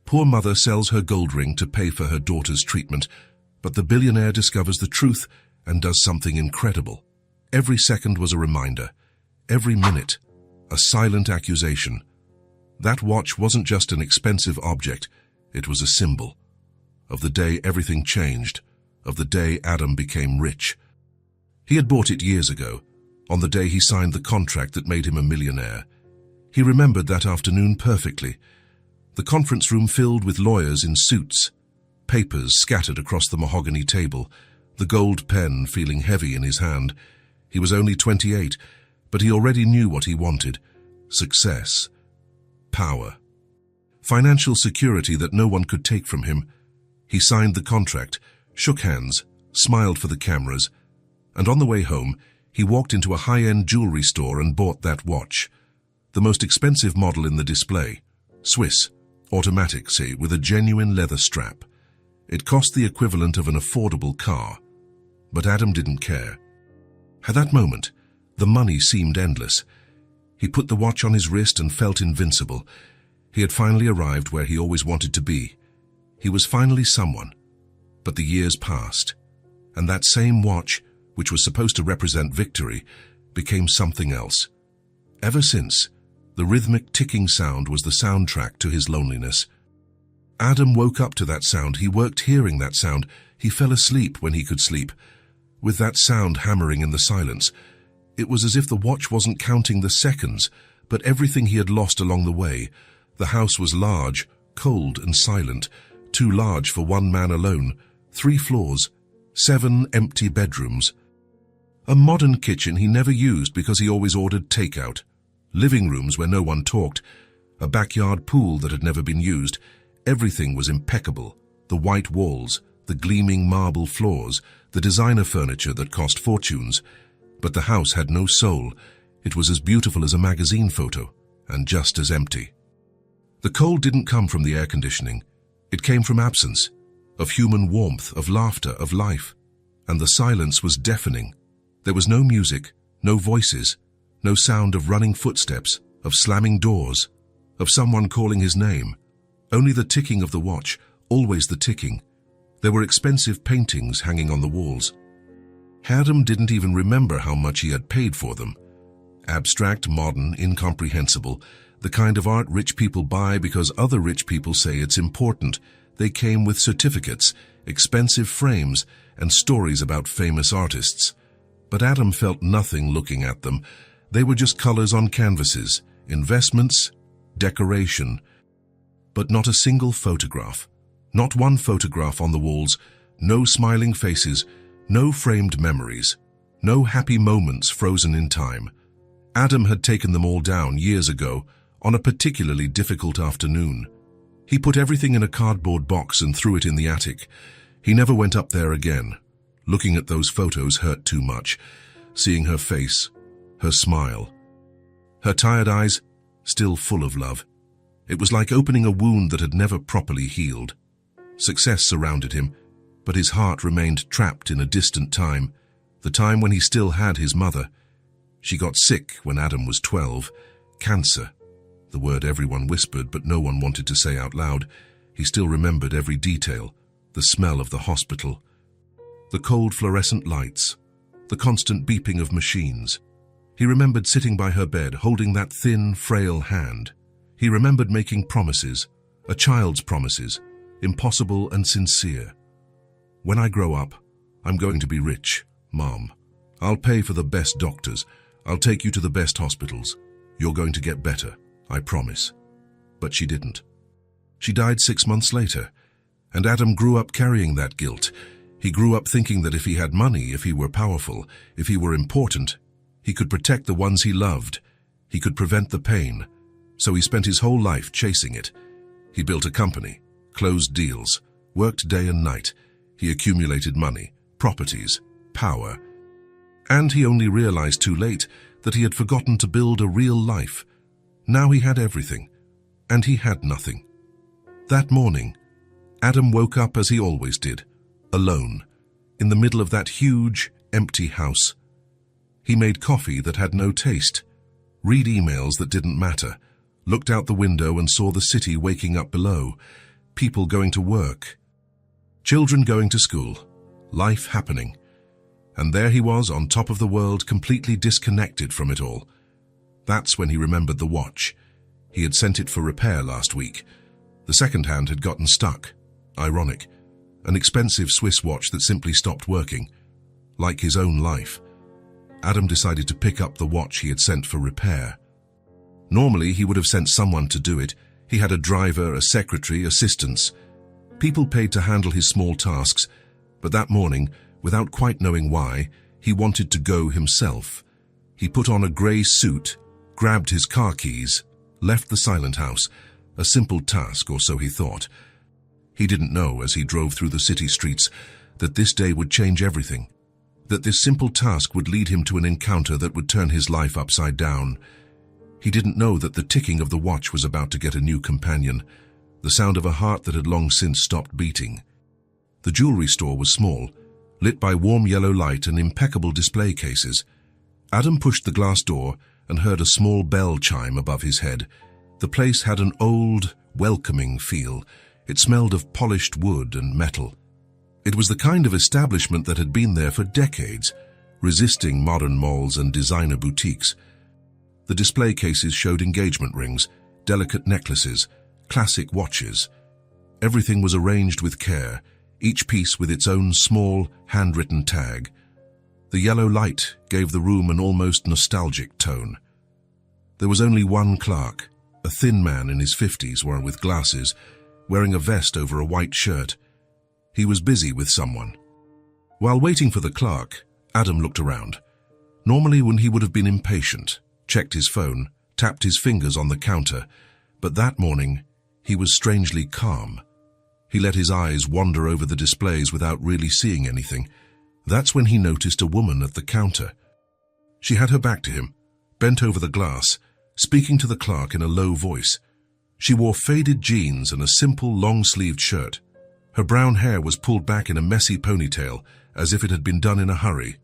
Poor mother sells her gold ring to pay for her daughter's treatment, but the billionaire discovers the truth and does something incredible. Every second was a reminder. Every minute, a silent accusation. That watch wasn't just an expensive object, it was a symbol. Of the day everything changed, of the day Adam became rich. He had bought it years ago, on the day he signed the contract that made him a millionaire. He remembered that afternoon perfectly. The conference room filled with lawyers in suits, papers scattered across the mahogany table, the gold pen feeling heavy in his hand. He was only 28, but he already knew what he wanted: success, power, financial security that no one could take from him. He signed the contract, shook hands, smiled for the cameras, and on the way home, he walked into a high-end jewelry store and bought that watch. The most expensive model in the display, Swiss, automatic, say, with a genuine leather strap. It cost the equivalent of an affordable car. But Adam didn't care. At that moment, the money seemed endless. He put the watch on his wrist and felt invincible. He had finally arrived where he always wanted to be. He was finally someone. But the years passed, and that same watch, which was supposed to represent victory, became something else. Ever since, the rhythmic ticking sound was the soundtrack to his loneliness. Adam woke up to that sound. He worked hearing that sound. He fell asleep when he could sleep, with that sound hammering in the silence. It was as if the watch wasn't counting the seconds, but everything he had lost along the way. The house was large, cold and silent, too large for one man alone. 3 floors, 7 empty bedrooms. A modern kitchen he never used because he always ordered takeout. Living rooms where no one talked. A backyard pool that had never been used. Everything was impeccable. The white walls, the gleaming marble floors, the designer furniture that cost fortunes. But the house had no soul. It was as beautiful as a magazine photo, and just as empty. The cold didn't come from the air conditioning. It came from absence, of human warmth, of laughter, of life. And the silence was deafening. There was no music, no voices, no sound of running footsteps, of slamming doors, of someone calling his name. Only the ticking of the watch, always the ticking. There were expensive paintings hanging on the walls. Adam didn't even remember how much he had paid for them. Abstract, modern, incomprehensible, the kind of art rich people buy because other rich people say it's important. They came with certificates, expensive frames, and stories about famous artists. But Adam felt nothing looking at them. They were just colors on canvases, investments, decoration. But not a single photograph. Not one photograph on the walls, no smiling faces, no framed memories, no happy moments frozen in time. Adam had taken them all down years ago, on a particularly difficult afternoon. He put everything in a cardboard box and threw it in the attic. He never went up there again. Looking at those photos hurt too much. Seeing her face, her smile, her tired eyes, still full of love. It was like opening a wound that had never properly healed. Success surrounded him, but his heart remained trapped in a distant time, the time when he still had his mother. She got sick when Adam was 12. Cancer. The word everyone whispered, but no one wanted to say out loud. He still remembered every detail, the smell of the hospital, the cold fluorescent lights, the constant beeping of machines. He remembered sitting by her bed, holding that thin, frail hand. He remembered making promises, a child's promises, impossible and sincere. When I grow up, I'm going to be rich, Mom. I'll pay for the best doctors. I'll take you to the best hospitals. You're going to get better, I promise. But she didn't. She died 6 months later, and Adam grew up carrying that guilt. He grew up thinking that if he had money, if he were powerful, if he were important, he could protect the ones he loved. He could prevent the pain. So he spent his whole life chasing it. He built a company, closed deals, worked day and night. He accumulated money, properties, power. And he only realized too late that he had forgotten to build a real life. Now he had everything, and he had nothing. That morning, Adam woke up as he always did, alone, in the middle of that huge, empty house. He made coffee that had no taste, read emails that didn't matter, looked out the window and saw the city waking up below. people going to work, children going to school, life happening. And there he was on top of the world, completely disconnected from it all. That's when he remembered the watch. He had sent it for repair last week. The second hand had gotten stuck. Ironic. An expensive Swiss watch that simply stopped working. Like his own life. Adam decided to pick up the watch he had sent for repair. Normally, he would have sent someone to do it. He had a driver, a secretary, assistants. People paid to handle his small tasks, but that morning, without quite knowing why, he wanted to go himself. He put on a grey suit, grabbed his car keys, left the silent house, a simple task, or so he thought. He didn't know, as he drove through the city streets, that this day would change everything, that this simple task would lead him to an encounter that would turn his life upside down. He didn't know that the ticking of the watch was about to get a new companion, the sound of a heart that had long since stopped beating. The jewelry store was small, lit by warm yellow light and impeccable display cases. Adam pushed the glass door and heard a small bell chime above his head. The place had an old, welcoming feel. It smelled of polished wood and metal. It was the kind of establishment that had been there for decades, resisting modern malls and designer boutiques. The display cases showed engagement rings, delicate necklaces, classic watches. Everything was arranged with care, each piece with its own small, handwritten tag. The yellow light gave the room an almost nostalgic tone. There was only one clerk, a thin man in his 50s, with glasses, wearing a vest over a white shirt. He was busy with someone. While waiting for the clerk, Adam looked around. Normally, when he would have been impatient, checked his phone, tapped his fingers on the counter, but that morning, he was strangely calm. He let his eyes wander over the displays without really seeing anything. That's when he noticed a woman at the counter. She had her back to him, bent over the glass, speaking to the clerk in a low voice. She wore faded jeans and a simple long-sleeved shirt. Her brown hair was pulled back in a messy ponytail, as if it had been done in a hurry.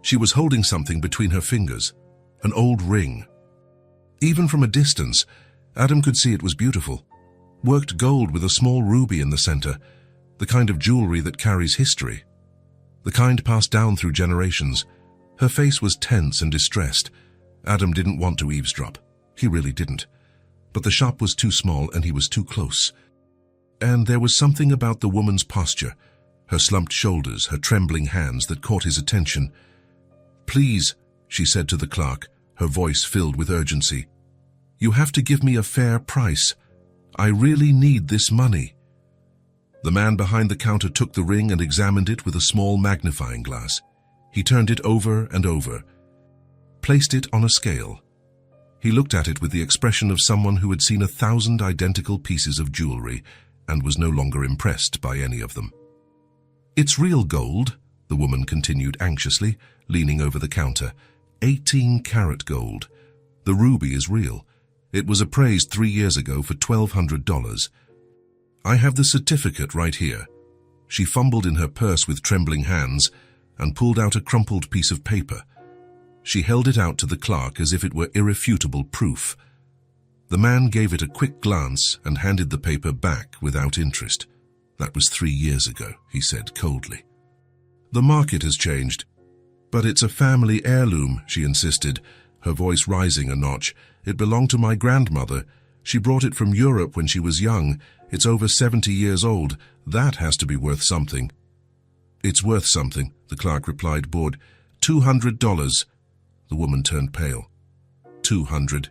She was holding something between her fingers, an old ring. Even from a distance, Adam could see it was beautiful. Worked gold with a small ruby in the center, the kind of jewelry that carries history. The kind passed down through generations. Her face was tense and distressed. Adam didn't want to eavesdrop. He really didn't. But the shop was too small and he was too close. And there was something about the woman's posture, her slumped shoulders, her trembling hands, that caught his attention. "Please," she said to the clerk, her voice filled with urgency. "You have to give me a fair price. I really need this money." The man behind the counter took the ring and examined it with a small magnifying glass. He turned it over and over, placed it on a scale. He looked at it with the expression of someone who had seen 1,000 identical pieces of jewelry and was no longer impressed by any of them. "It's real gold," the woman continued anxiously, leaning over the counter. 18-karat gold. The ruby is real. It was appraised 3 years ago for $1,200. I have the certificate right here." She fumbled in her purse with trembling hands and pulled out a crumpled piece of paper. She held it out to the clerk as if it were irrefutable proof. The man gave it a quick glance and handed the paper back without interest. "That was 3 years ago," he said coldly. "The market has changed." "But it's a family heirloom," she insisted, her voice rising a notch. "It belonged to my grandmother. She brought it from Europe when she was young. It's over 70 years old. That has to be worth something." "It's worth something," the clerk replied, bored. $200. The woman turned pale. 200.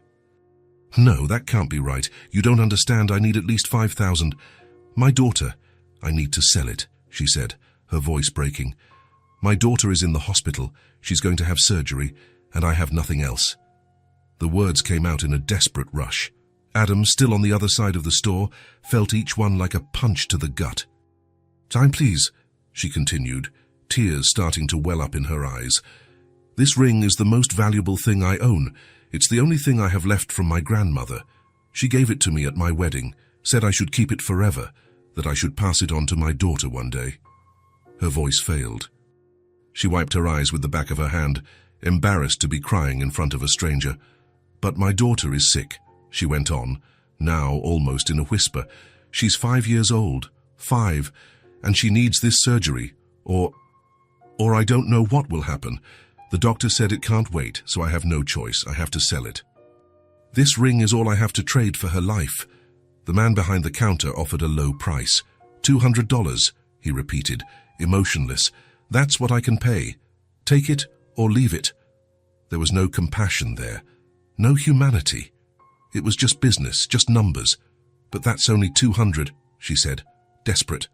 "No, that can't be right. You don't understand. I need at least 5,000. My daughter. I need to sell it," she said, her voice breaking. "My daughter is in the hospital. She's going to have surgery, and I have nothing else." The words came out in a desperate rush. Adam, still on the other side of the store, felt each one like a punch to the gut. "Time, please," she continued, tears starting to well up in her eyes. "This ring is the most valuable thing I own. It's the only thing I have left from my grandmother. She gave it to me at my wedding, said I should keep it forever, that I should pass it on to my daughter one day." Her voice failed. She wiped her eyes with the back of her hand, embarrassed to be crying in front of a stranger. "But my daughter is sick," she went on, now almost in a whisper. She's 5 years old. 5. And she needs this surgery. Or I don't know what will happen. The doctor said it can't wait, so I have no choice. I have to sell it. This ring is all I have to trade for her life. The man behind the counter offered a low price. $200, he repeated, emotionless. That's what I can pay. Take it or leave it. There was no compassion there. No humanity. It was just business, just numbers. But that's only 200, she said, desperate.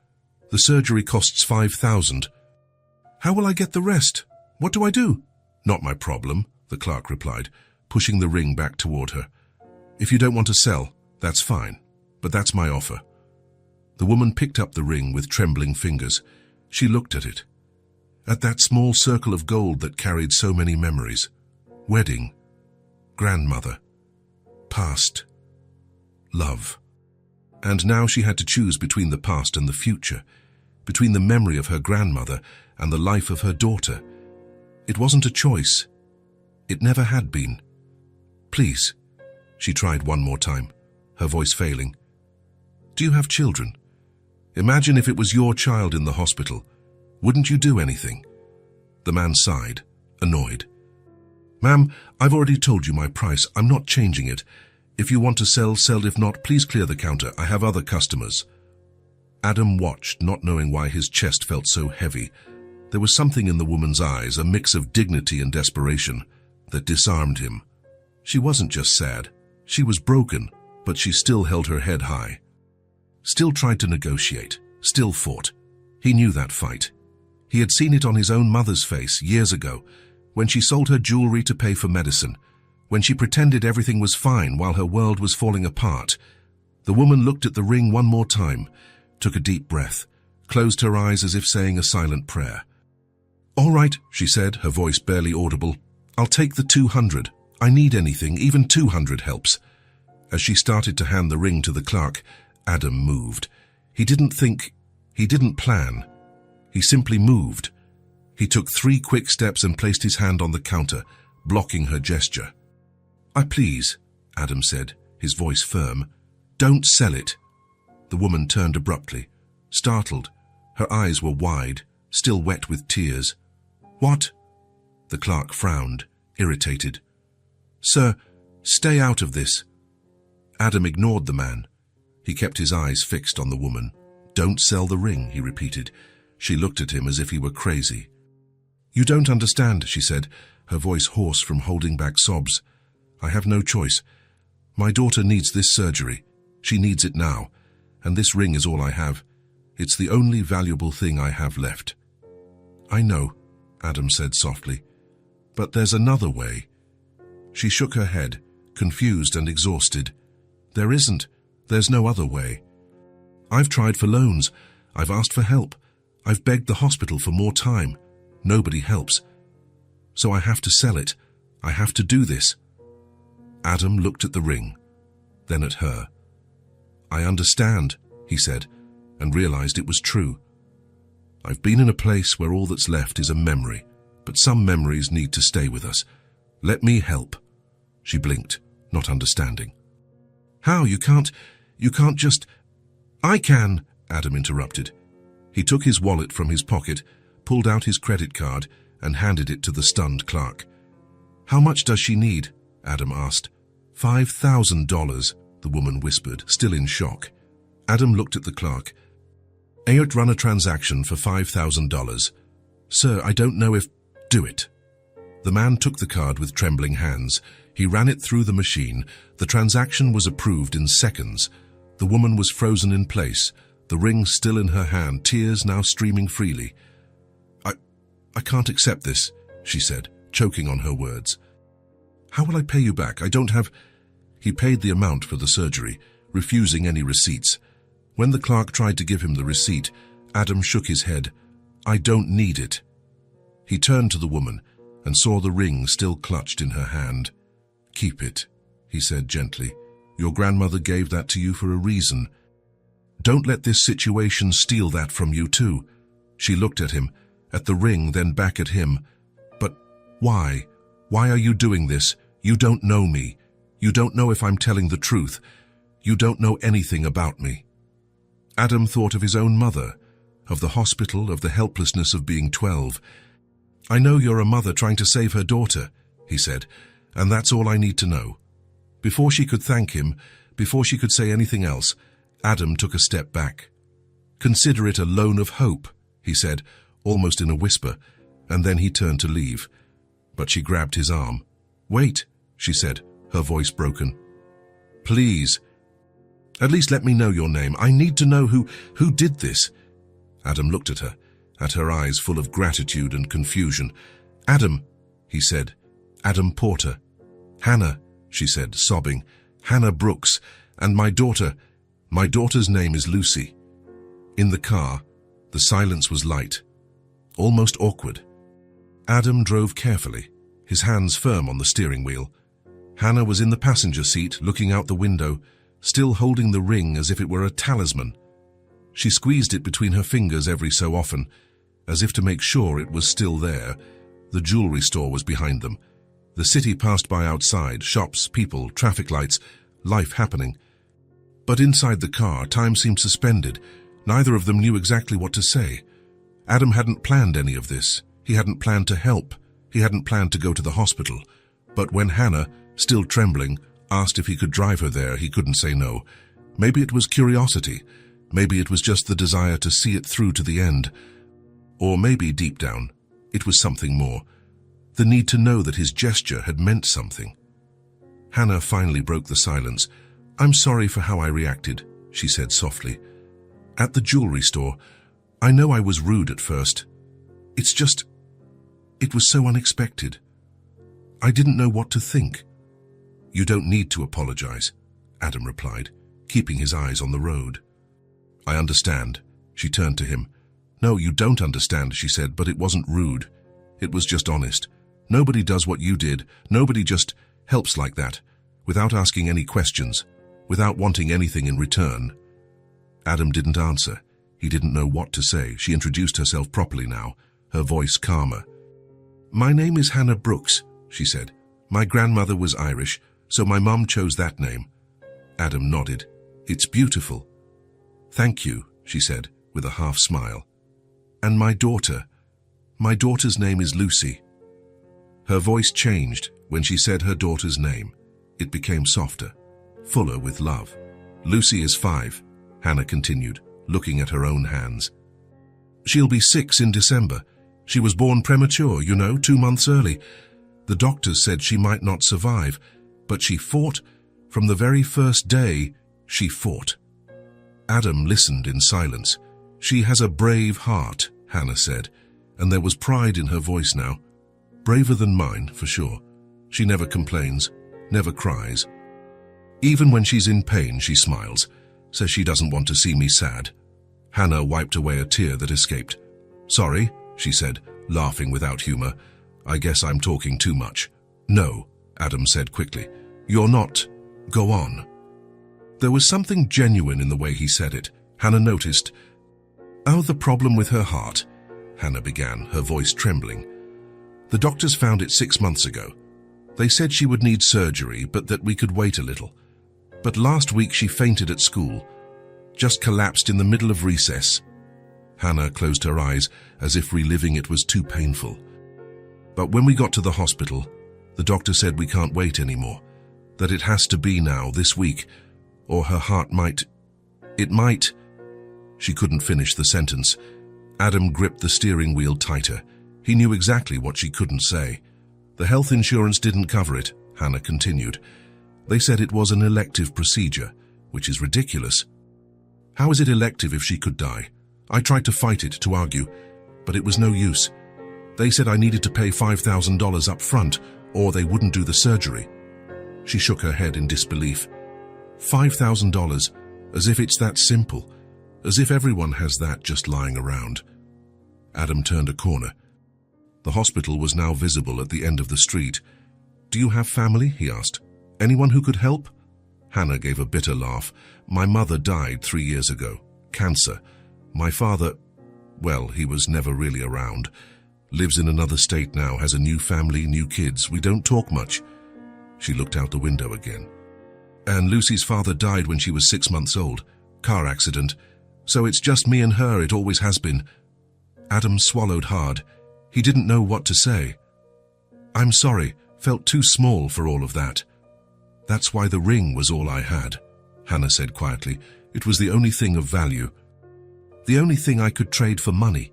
The surgery costs 5,000. How will I get the rest? What do I do? Not my problem, the clerk replied, pushing the ring back toward her. If you don't want to sell, that's fine, but that's my offer. The woman picked up the ring with trembling fingers. She looked at it. At that small circle of gold that carried so many memories. Wedding. Grandmother. Past. Love. And now she had to choose between the past and the future, between the memory of her grandmother and the life of her daughter. It wasn't a choice. It never had been. Please, she tried one more time, her voice failing. Do you have children? Imagine if it was your child in the hospital. Wouldn't you do anything? The man sighed, annoyed. Ma'am, I've already told you my price. I'm not changing it. If you want to sell, sell. If not, please clear the counter. I have other customers. Adam watched, not knowing why his chest felt so heavy. There was something in the woman's eyes, a mix of dignity and desperation, that disarmed him. She wasn't just sad. She was broken, but she still held her head high. Still tried to negotiate, still fought. He knew that fight. He had seen it on his own mother's face years ago, when she sold her jewelry to pay for medicine, when she pretended everything was fine while her world was falling apart. The woman looked at the ring one more time, took a deep breath, closed her eyes as if saying a silent prayer. All right, she said, her voice barely audible. I'll take the 200. I need anything, even 200 helps. As she started to hand the ring to the clerk, Adam moved. He didn't think, he didn't plan. He simply moved. He took 3 quick steps and placed his hand on the counter, blocking her gesture. Please, Adam said, his voice firm. Don't sell it. The woman turned abruptly, startled. Her eyes were wide, still wet with tears. What? The clerk frowned, irritated. Sir, stay out of this. Adam ignored the man. He kept his eyes fixed on the woman. Don't sell the ring, he repeated. She looked at him as if he were crazy. You don't understand, she said, her voice hoarse from holding back sobs. I have no choice. My daughter needs this surgery. She needs it now, and this ring is all I have. It's the only valuable thing I have left. I know, Adam said softly, but there's another way. She shook her head, confused and exhausted. There isn't. There's no other way. I've tried for loans. I've asked for help. I've begged the hospital for more time. Nobody helps. So I have to sell it. I have to do this. Adam looked at the ring, then at her. I understand, he said, and realized it was true. I've been in a place where all that's left is a memory, but some memories need to stay with us. Let me help. She blinked, not understanding. How? You can't just... I can, Adam interrupted. He took his wallet from his pocket, pulled out his credit card, and handed it to the stunned clerk. How much does she need? Adam asked. $5,000, the woman whispered, still in shock. Adam looked at the clerk. Ayot run a transaction for $5,000. Sir, I don't know if... Do it. The man took the card with trembling hands. He ran it through the machine. The transaction was approved in seconds. The woman was frozen in place, the ring still in her hand, tears now streaming freely. I can't accept this, she said, choking on her words. How will I pay you back? I don't have... He paid the amount for the surgery, refusing any receipts. When the clerk tried to give him the receipt, Adam shook his head. I don't need it. He turned to the woman and saw the ring still clutched in her hand. Keep it, he said gently. Your grandmother gave that to you for a reason. Don't let this situation steal that from you too. She looked at him, at the ring, then back at him. But why? Why are you doing this? You don't know me. You don't know if I'm telling the truth. You don't know anything about me. Adam thought of his own mother, of the hospital, of the helplessness of being 12. "I know you're a mother trying to save her daughter," he said, "and that's all I need to know." Before she could thank him, before she could say anything else, Adam took a step back. "Consider it a loan of hope," he said, almost in a whisper, and then he turned to leave. But she grabbed his arm. "Wait," she said, her voice broken. "Please. At least let me know your name. I need to know who did this." Adam looked at her eyes full of gratitude and confusion. "Adam," he said. "Adam Porter." "Hannah," she said, sobbing. "Hannah Brooks. And my daughter's name is Lucy." In the car, the silence was light, almost awkward. Adam drove carefully, his hands firm on the steering wheel. Hannah was in the passenger seat, looking out the window, still holding the ring as if it were a talisman. She squeezed it between her fingers every so often, as if to make sure it was still there. The jewelry store was behind them. The city passed by outside, shops, people, traffic lights, life happening. But inside the car, time seemed suspended. Neither of them knew exactly what to say. Adam hadn't planned any of this. He hadn't planned to help. He hadn't planned to go to the hospital. But when Hannah, still trembling, asked if he could drive her there, he couldn't say no. Maybe it was curiosity. Maybe it was just the desire to see it through to the end. Or maybe deep down, it was something more. The need to know that his gesture had meant something. Hannah finally broke the silence. "I'm sorry for how I reacted," she said softly. "At the jewelry store, I know I was rude at first. It was so unexpected. I didn't know what to think." "You don't need to apologize," Adam replied, keeping his eyes on the road. "I understand." She turned to him. "No, you don't understand," she said, "but it wasn't rude. It was just honest. Nobody does what you did. Nobody just helps like that, without asking any questions, without wanting anything in return." Adam didn't answer. He didn't know what to say. She introduced herself properly now, her voice calmer. "My name is Hannah Brooks," she said. "My grandmother was Irish, so my mum chose that name." Adam nodded. "It's beautiful." "Thank you," she said, with a half smile. "And my daughter's name is Lucy." Her voice changed when she said her daughter's name. It became softer, fuller with love. "Lucy is 5, Hannah continued, looking at her own hands. "She'll be 6 in December. She was born premature, 2 months early. The doctors said she might not survive, but she fought. From the very first day, she fought." Adam listened in silence. "She has a brave heart," Hannah said, and there was pride in her voice now. "Braver than mine, for sure. She never complains, never cries. Even when she's in pain, she smiles, says she doesn't want to see me sad." Hannah wiped away a tear that escaped. "Sorry," she said, laughing without humor. "I guess I'm talking too much." "No," Adam said quickly. "You're not. Go on." There was something genuine in the way he said it. Hannah noticed. "Oh, the problem with her heart," Hannah began, her voice trembling. "The doctors found it 6 months ago. They said she would need surgery, but that we could wait a little. But last week she fainted at school, just collapsed in the middle of recess." Hannah closed her eyes as if reliving it was too painful. "But when we got to the hospital, the doctor said we can't wait anymore, that it has to be now, this week, or her heart might. She couldn't finish the sentence. Adam gripped the steering wheel tighter. He knew exactly what she couldn't say. "The health insurance didn't cover it," Hannah continued. "They said it was an elective procedure, which is ridiculous. How is it elective if she could die? I tried to fight it, to argue, but it was no use. They said I needed to pay $5,000 up front, or they wouldn't do the surgery." She shook her head in disbelief. $5,000, as if it's that simple, as if everyone has that just lying around. Adam turned a corner. The hospital was now visible at the end of the street. "Do you have family?" he asked. "Anyone who could help?" Hannah gave a bitter laugh. "My mother died 3 years ago. Cancer. My father, well, he was never really around. Lives in another state now, has a new family, new kids. We don't talk much." She looked out the window again. "And Lucy's father died when she was 6 months old. Car accident. So it's just me and her, it always has been. Adam swallowed hard. He didn't know what to say. I'm sorry, felt too small for all of that. That's why the ring was all I had, Hannah said quietly. It was the only thing of value. The only thing I could trade for money.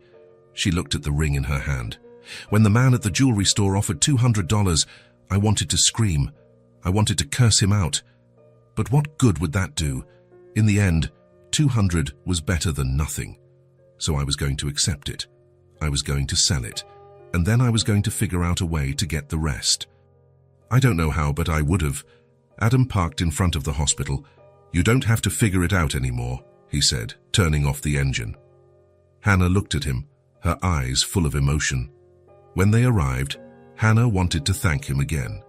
She looked at the ring in her hand. When the man at the jewelry store offered $200, I wanted to scream. I wanted to curse him out. But what good would that do? In the end, 200 was better than nothing. So I was going to accept it. I was going to sell it. And then I was going to figure out a way to get the rest. I don't know how, but I would have. Adam parked in front of the hospital. You don't have to figure it out anymore, he said, turning off the engine. Hannah looked at him, her eyes full of emotion. When they arrived, Hannah wanted to thank him again.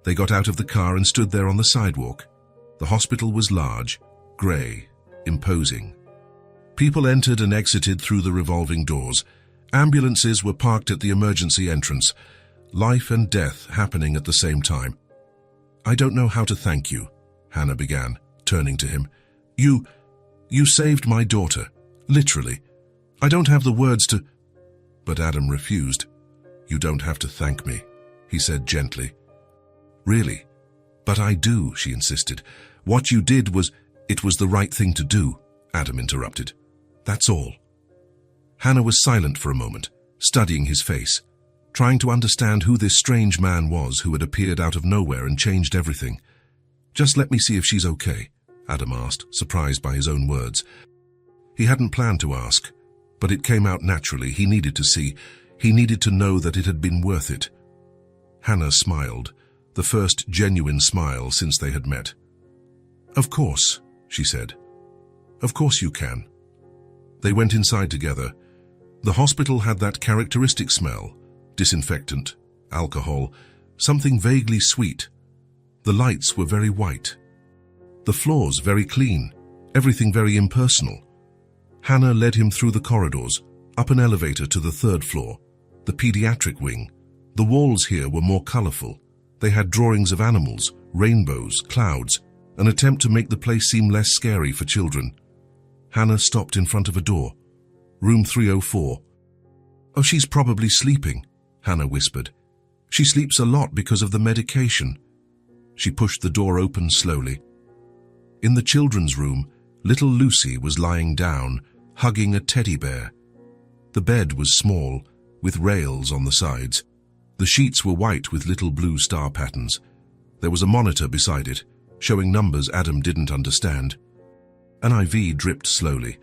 They got out of the car and stood there on the sidewalk. The hospital was large, grey, imposing. People entered and exited through the revolving doors. Ambulances were parked at the emergency entrance. Life and death happening at the same time. I don't know how to thank you, Hannah began, turning to him. You saved my daughter, literally. I don't have the words to... But Adam refused. You don't have to thank me, he said gently. Really? But I do, she insisted. What you did was... It was the right thing to do, Adam interrupted. That's all. Hannah was silent for a moment, studying his face, trying to understand who this strange man was who had appeared out of nowhere and changed everything. Just let me see if she's okay, Adam asked, surprised by his own words. He hadn't planned to ask, but it came out naturally. He needed to see. He needed to know that it had been worth it. Hannah smiled, the first genuine smile since they had met. Of course, she said. Of course you can. They went inside together. The hospital had that characteristic smell, disinfectant, alcohol, something vaguely sweet. The lights were very white. The floors very clean, everything very impersonal. Hannah led him through the corridors, up an elevator to the third floor, the pediatric wing. The walls here were more colorful. They had drawings of animals, rainbows, clouds, an attempt to make the place seem less scary for children. Hannah stopped in front of a door. Room 304. Oh, she's probably sleeping, Hannah whispered. She sleeps a lot because of the medication. She pushed the door open slowly. In the children's room, little Lucy was lying down, hugging a teddy bear. The bed was small, with rails on the sides. The sheets were white with little blue star patterns. There was a monitor beside it, showing numbers Adam didn't understand. An IV dripped slowly,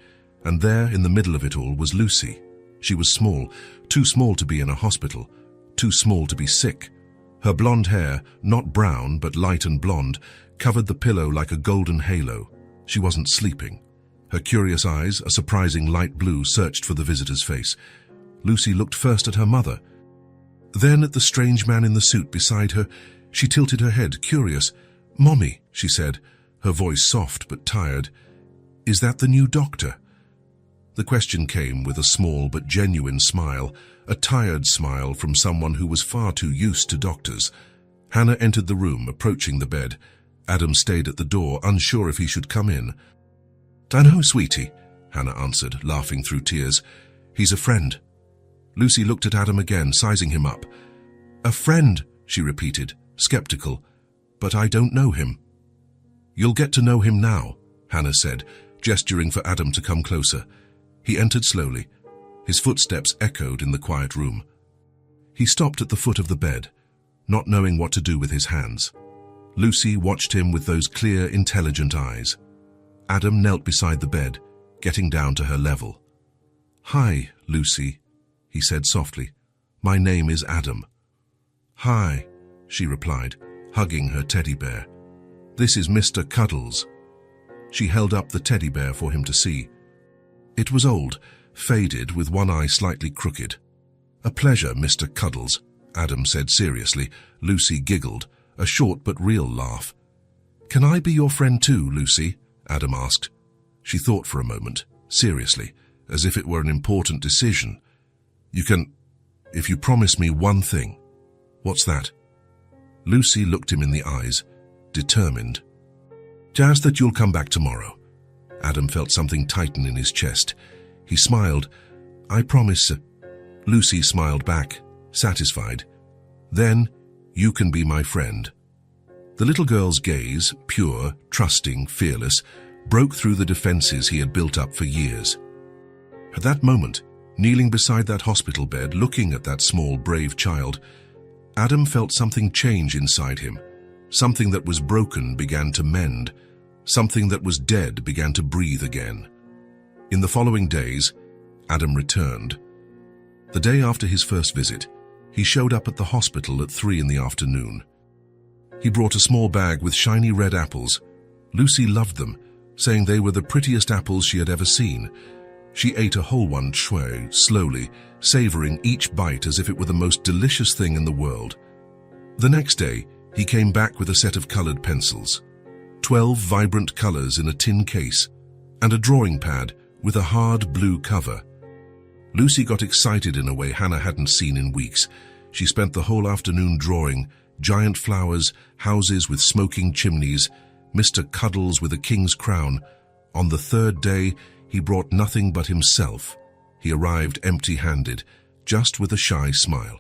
and there in the middle of it all was Lucy. She was small, too small to be in a hospital, too small to be sick. Her blonde hair, not brown but light and blonde, covered the pillow like a golden halo. She wasn't sleeping. Her curious eyes, a surprising light blue, searched for the visitor's face. Lucy looked first at her mother, then at the strange man in the suit beside her. She tilted her head, curious. "Mommy," she said, her voice soft but tired. "Is that the new doctor?" The question came with a small but genuine smile, a tired smile from someone who was far too used to doctors. Hannah entered the room, approaching the bed. Adam stayed at the door, unsure if he should come in. "Dunno, sweetie," Hannah answered, laughing through tears. "He's a friend." Lucy looked at Adam again, sizing him up. "A friend," she repeated, skeptical. "But I don't know him." "You'll get to know him now," Hannah said, gesturing for Adam to come closer. He entered slowly. His footsteps echoed in the quiet room. He stopped at the foot of the bed, not knowing what to do with his hands. Lucy watched him with those clear, intelligent eyes. Adam knelt beside the bed, getting down to her level. "Hi, Lucy," he said softly. "My name is Adam." "Hi," she replied, hugging her teddy bear. "This is Mr. Cuddles." She held up the teddy bear for him to see. It was old, faded, with one eye slightly crooked. "A pleasure, Mr. Cuddles," Adam said seriously. Lucy giggled, a short but real laugh. "Can I be your friend too, Lucy?" Adam asked. She thought for a moment, seriously, as if it were an important decision. "You can, if you promise me one thing." "What's that?" Lucy looked him in the eyes, determined. "Just that you'll come back tomorrow." Adam felt something tighten in his chest. He smiled. "I promise." Lucy smiled back, satisfied. "Then, you can be my friend." The little girl's gaze, pure, trusting, fearless, broke through the defenses he had built up for years. At that moment, kneeling beside that hospital bed, looking at that small, brave child, Adam felt something change inside him. Something that was broken began to mend. Something that was dead began to breathe again. In the following days, Adam returned. The day after his first visit, he showed up at the hospital at 3 in the afternoon. He brought a small bag with shiny red apples. Lucy loved them, saying they were the prettiest apples she had ever seen. She ate a whole one slowly, savoring each bite as if it were the most delicious thing in the world. The next day, he came back with a set of colored pencils, 12 vibrant colors in a tin case, and a drawing pad with a hard blue cover. Lucy got excited in a way Hannah hadn't seen in weeks. She spent the whole afternoon drawing giant flowers, houses with smoking chimneys, Mr. Cuddles with a king's crown. On the third day, he brought nothing but himself. He arrived empty-handed, just with a shy smile.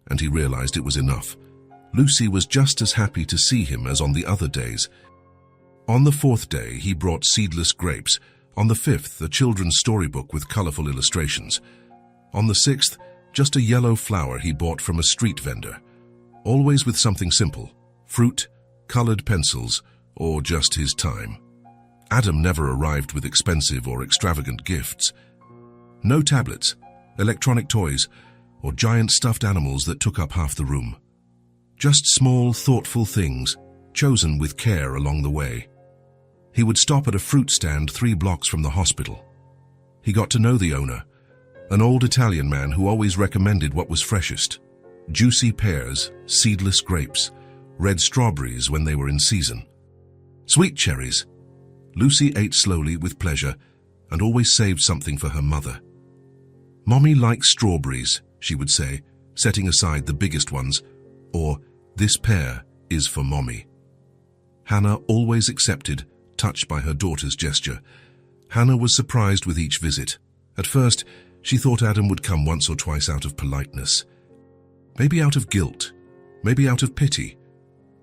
And he realized it was enough. Lucy was just as happy to see him as on the other days. On the 4th day, he brought seedless grapes. On the 5th, a children's storybook with colorful illustrations. On the 6th, just a yellow flower he bought from a street vendor. Always with something simple: fruit, colored pencils, or just his time. Adam never arrived with expensive or extravagant gifts. No tablets, electronic toys, or giant stuffed animals that took up half the room. Just small, thoughtful things, chosen with care along the way. He would stop at a fruit stand 3 blocks from the hospital. He got to know the owner, an old Italian man who always recommended what was freshest: juicy pears, seedless grapes, red strawberries when they were in season, sweet cherries. Lucy ate slowly with pleasure and always saved something for her mother. "Mommy likes strawberries," she would say, setting aside the biggest ones, or "This pear is for Mommy." Hannah always accepted, touched by her daughter's gesture. Hannah was surprised with each visit. At first, she thought Adam would come once or twice out of politeness. Maybe out of guilt, maybe out of pity.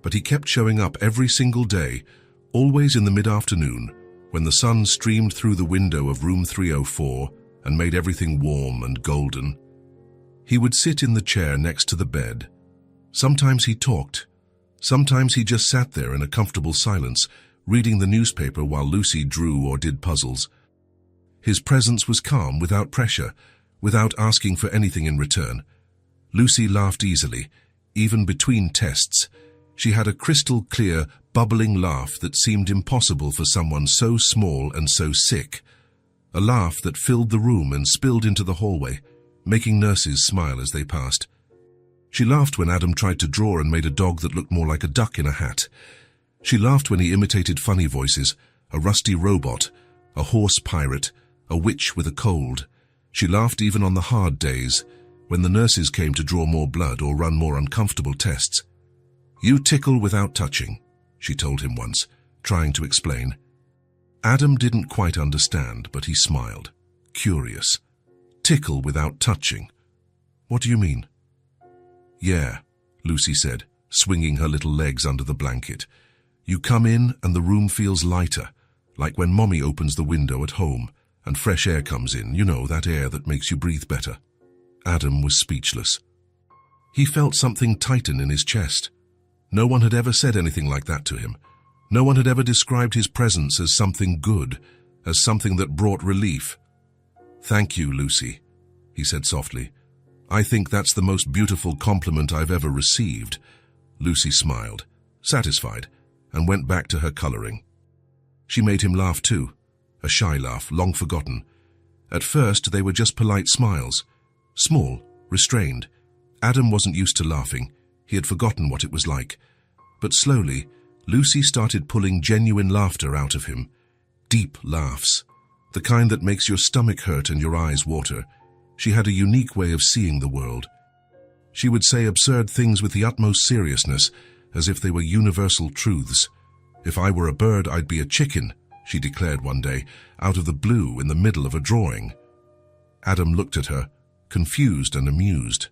But he kept showing up every single day, always in the mid-afternoon, when the sun streamed through the window of room 304 and made everything warm and golden. He would sit in the chair next to the bed. Sometimes he talked. Sometimes he just sat there in a comfortable silence, reading the newspaper while Lucy drew or did puzzles. His presence was calm, without pressure, without asking for anything in return. Lucy laughed easily, even between tests. She had a crystal-clear, bubbling laugh that seemed impossible for someone so small and so sick. A laugh that filled the room and spilled into the hallway, making nurses smile as they passed. She laughed when Adam tried to draw and made a dog that looked more like a duck in a hat. She laughed when he imitated funny voices, a rusty robot, a horse pirate, a witch with a cold. She laughed even on the hard days, when the nurses came to draw more blood or run more uncomfortable tests. "You tickle without touching," she told him once, trying to explain. Adam didn't quite understand, but he smiled, curious. "Tickle without touching? What do you mean?" "Yeah," Lucy said, swinging her little legs under the blanket. "You come in and the room feels lighter, like when Mommy opens the window at home and fresh air comes in, you know, that air that makes you breathe better." Adam was speechless. He felt something tighten in his chest. No one had ever said anything like that to him. No one had ever described his presence as something good, as something that brought relief. "Thank you, Lucy," he said softly. "I think that's the most beautiful compliment I've ever received." Lucy smiled, satisfied, and went back to her coloring. She made him laugh too, a shy laugh, long forgotten. At first, they were just polite smiles, small, restrained. Adam wasn't used to laughing. He had forgotten what it was like. But slowly, Lucy started pulling genuine laughter out of him. Deep laughs, the kind that makes your stomach hurt and your eyes water. She had a unique way of seeing the world. She would say absurd things with the utmost seriousness, as if they were universal truths. "If I were a bird, I'd be a chicken," she declared one day, out of the blue in the middle of a drawing. Adam looked at her, confused and amused.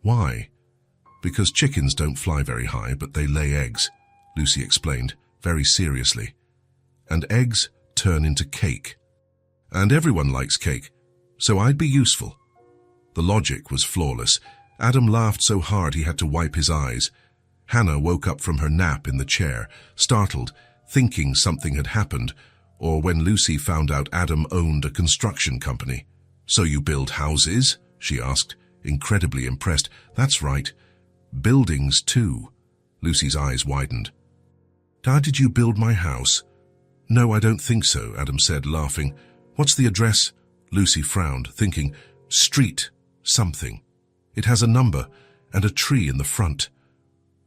Why? Because chickens don't fly very high, but they lay eggs, Lucy explained, very seriously. And eggs turn into cake. And everyone likes cake, so I'd be useful. The logic was flawless. Adam laughed so hard he had to wipe his eyes. Hannah woke up from her nap in the chair, startled, thinking something had happened, or when Lucy found out Adam owned a construction company. "So you build houses?" she asked, incredibly impressed. "That's right. Buildings, too." Lucy's eyes widened. "Dad, did you build my house?" "No, I don't think so," Adam said, laughing. "What's the address?" Lucy frowned, thinking, "Street, something. It has a number and a tree in the front."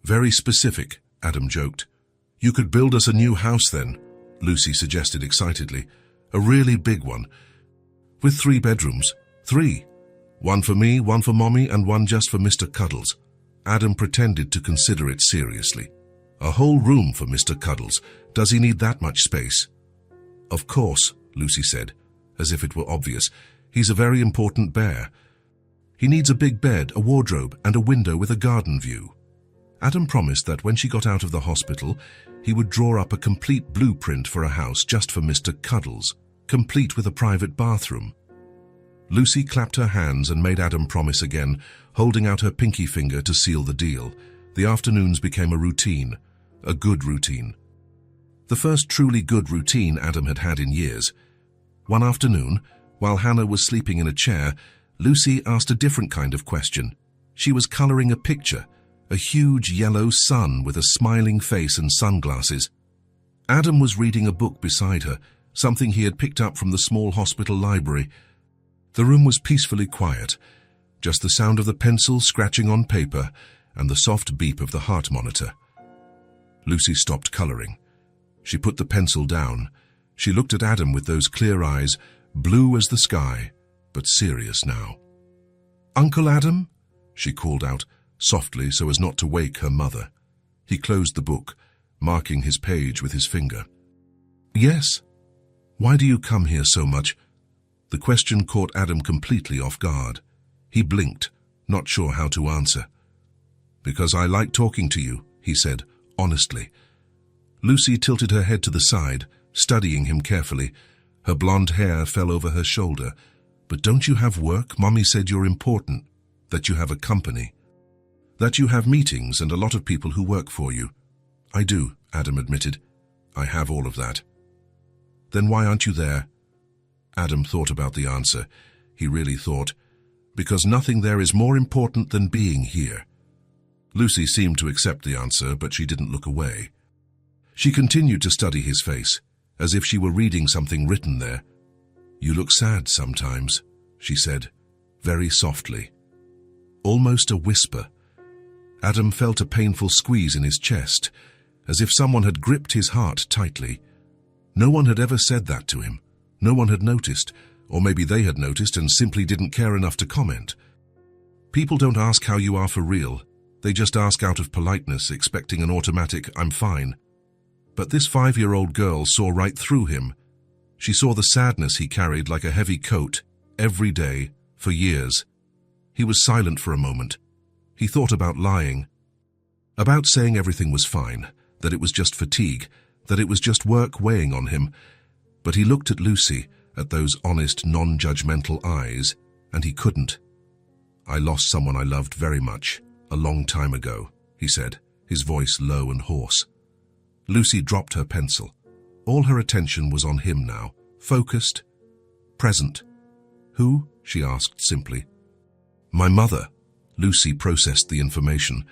"Very specific," Adam joked. "You could build us a new house then," Lucy suggested excitedly. "A really big one. With 3 bedrooms. 3. One for me, one for Mommy, and one just for Mr. Cuddles." Adam pretended to consider it seriously. "A whole room for Mr. Cuddles. Does he need that much space?" "Of course," Lucy said, as if it were obvious. "He's a very important bear. He needs a big bed, a wardrobe, and a window with a garden view." Adam promised that when she got out of the hospital, he would draw up a complete blueprint for a house just for Mr. Cuddles, complete with a private bathroom. Lucy clapped her hands and made Adam promise again, holding out her pinky finger to seal the deal. The afternoons became a routine, a good routine. The first truly good routine Adam had had in years. One afternoon, while Hannah was sleeping in a chair, Lucy asked a different kind of question. She was coloring a picture, a huge yellow sun with a smiling face and sunglasses. Adam was reading a book beside her, something he had picked up from the small hospital library. The room was peacefully quiet, just the sound of the pencil scratching on paper and the soft beep of the heart monitor. Lucy stopped coloring. She put the pencil down. She looked at Adam with those clear eyes, blue as the sky, but serious now. "Uncle Adam?" she called out, softly so as not to wake her mother. He closed the book, marking his page with his finger. "Yes. Why do you come here so much?" The question caught Adam completely off guard. He blinked, not sure how to answer. "Because I like talking to you," he said, honestly. Lucy tilted her head to the side, studying him carefully. Her blonde hair fell over her shoulder. "But don't you have work? Mommy said you're important, that you have a company, that you have meetings and a lot of people who work for you." "I do," Adam admitted. "I have all of that." "Then why aren't you there?" Adam thought about the answer. He really thought, "Because nothing there is more important than being here." Lucy seemed to accept the answer, but she didn't look away. She continued to study his face, as if she were reading something written there. "You look sad sometimes," she said, very softly. Almost a whisper. Adam felt a painful squeeze in his chest, as if someone had gripped his heart tightly. No one had ever said that to him. No one had noticed, or maybe they had noticed and simply didn't care enough to comment. People don't ask how you are for real. They just ask out of politeness, expecting an automatic, "I'm fine." But this 5-year-old girl saw right through him. She saw the sadness he carried like a heavy coat, every day, for years. He was silent for a moment. He thought about lying, about saying everything was fine, that it was just fatigue, that it was just work weighing on him. But he looked at Lucy, at those honest, non-judgmental eyes, and he couldn't. "I lost someone I loved very much, a long time ago," he said, his voice low and hoarse. Lucy dropped her pencil. All her attention was on him now, focused, present. "Who?" she asked simply. "My mother." Lucy processed the information.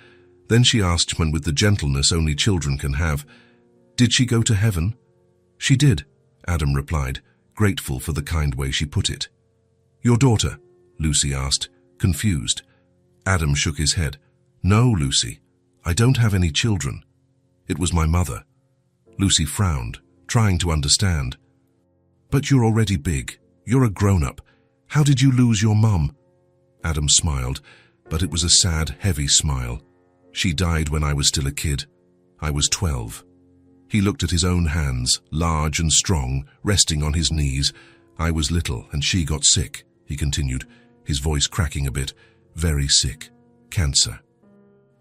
Then she asked, when with the gentleness only children can have, "Did she go to heaven?" "She did," Adam replied, grateful for the kind way she put it. "Your daughter?" Lucy asked, confused. Adam shook his head. "No, Lucy, I don't have any children. It was my mother." Lucy frowned, trying to understand. "But you're already big. You're a grown-up. How did you lose your mum?" Adam smiled, but it was a sad, heavy smile. "She died when I was still a kid. I was 12. He looked at his own hands, large and strong, resting on his knees. "I was little and she got sick," he continued, his voice cracking a bit. "Very sick. Cancer.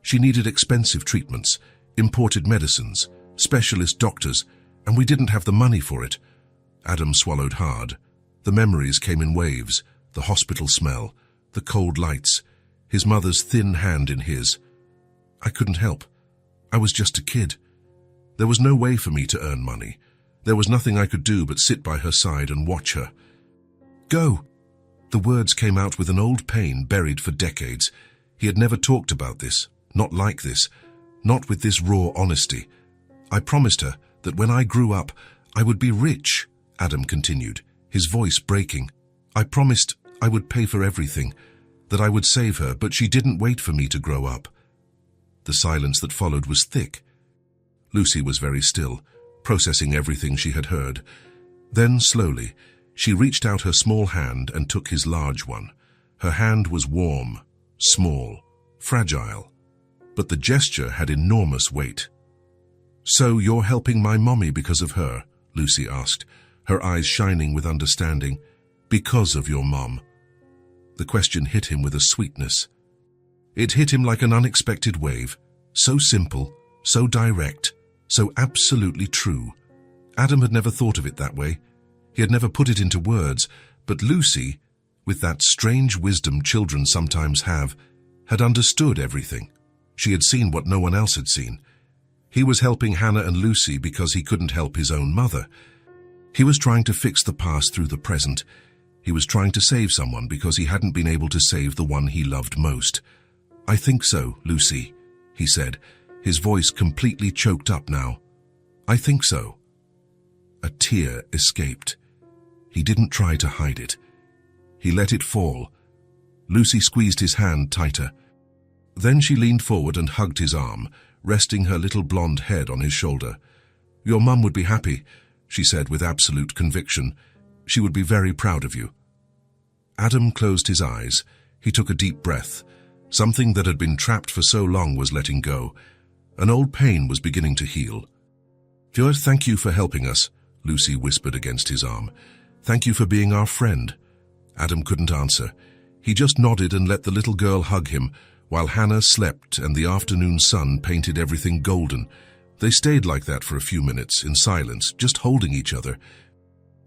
She needed expensive treatments, imported medicines, specialist doctors, and we didn't have the money for it." Adam swallowed hard. The memories came in waves, the hospital smell, the cold lights, his mother's thin hand in his. "I couldn't help. I was just a kid. There was no way for me to earn money. There was nothing I could do but sit by her side and watch her." "Go!" The words came out with an old pain buried for decades. He had never talked about this, not like this, not with this raw honesty. "I promised her that when I grew up, I would be rich," Adam continued, his voice breaking. "I promised I would pay for everything, that I would save her, but she didn't wait for me to grow up." The silence that followed was thick. Lucy was very still, processing everything she had heard. Then, slowly, she reached out her small hand and took his large one. Her hand was warm, small, fragile, but the gesture had enormous weight. "So you're helping my mommy because of her?" Lucy asked, her eyes shining with understanding. "Because of your mom?" The question hit him with a sweetness. It hit him like an unexpected wave, so simple, so direct, so absolutely true. Adam had never thought of it that way. He had never put it into words, but Lucy, with that strange wisdom children sometimes have, had understood everything. She had seen what no one else had seen. He was helping Hannah and Lucy because he couldn't help his own mother. He was trying to fix the past through the present. He was trying to save someone because he hadn't been able to save the one he loved most. "I think so, Lucy," he said, his voice completely choked up now. "I think so." A tear escaped. He didn't try to hide it. He let it fall. Lucy squeezed his hand tighter. Then she leaned forward and hugged his arm, resting her little blonde head on his shoulder. "Your mum would be happy," she said with absolute conviction. "She would be very proud of you." Adam closed his eyes. He took a deep breath. Something that had been trapped for so long was letting go. An old pain was beginning to heal. "Fjord, thank you for helping us," Lucy whispered against his arm. "Thank you for being our friend." Adam couldn't answer. He just nodded and let the little girl hug him, while Hannah slept and the afternoon sun painted everything golden. They stayed like that for a few minutes, in silence, just holding each other.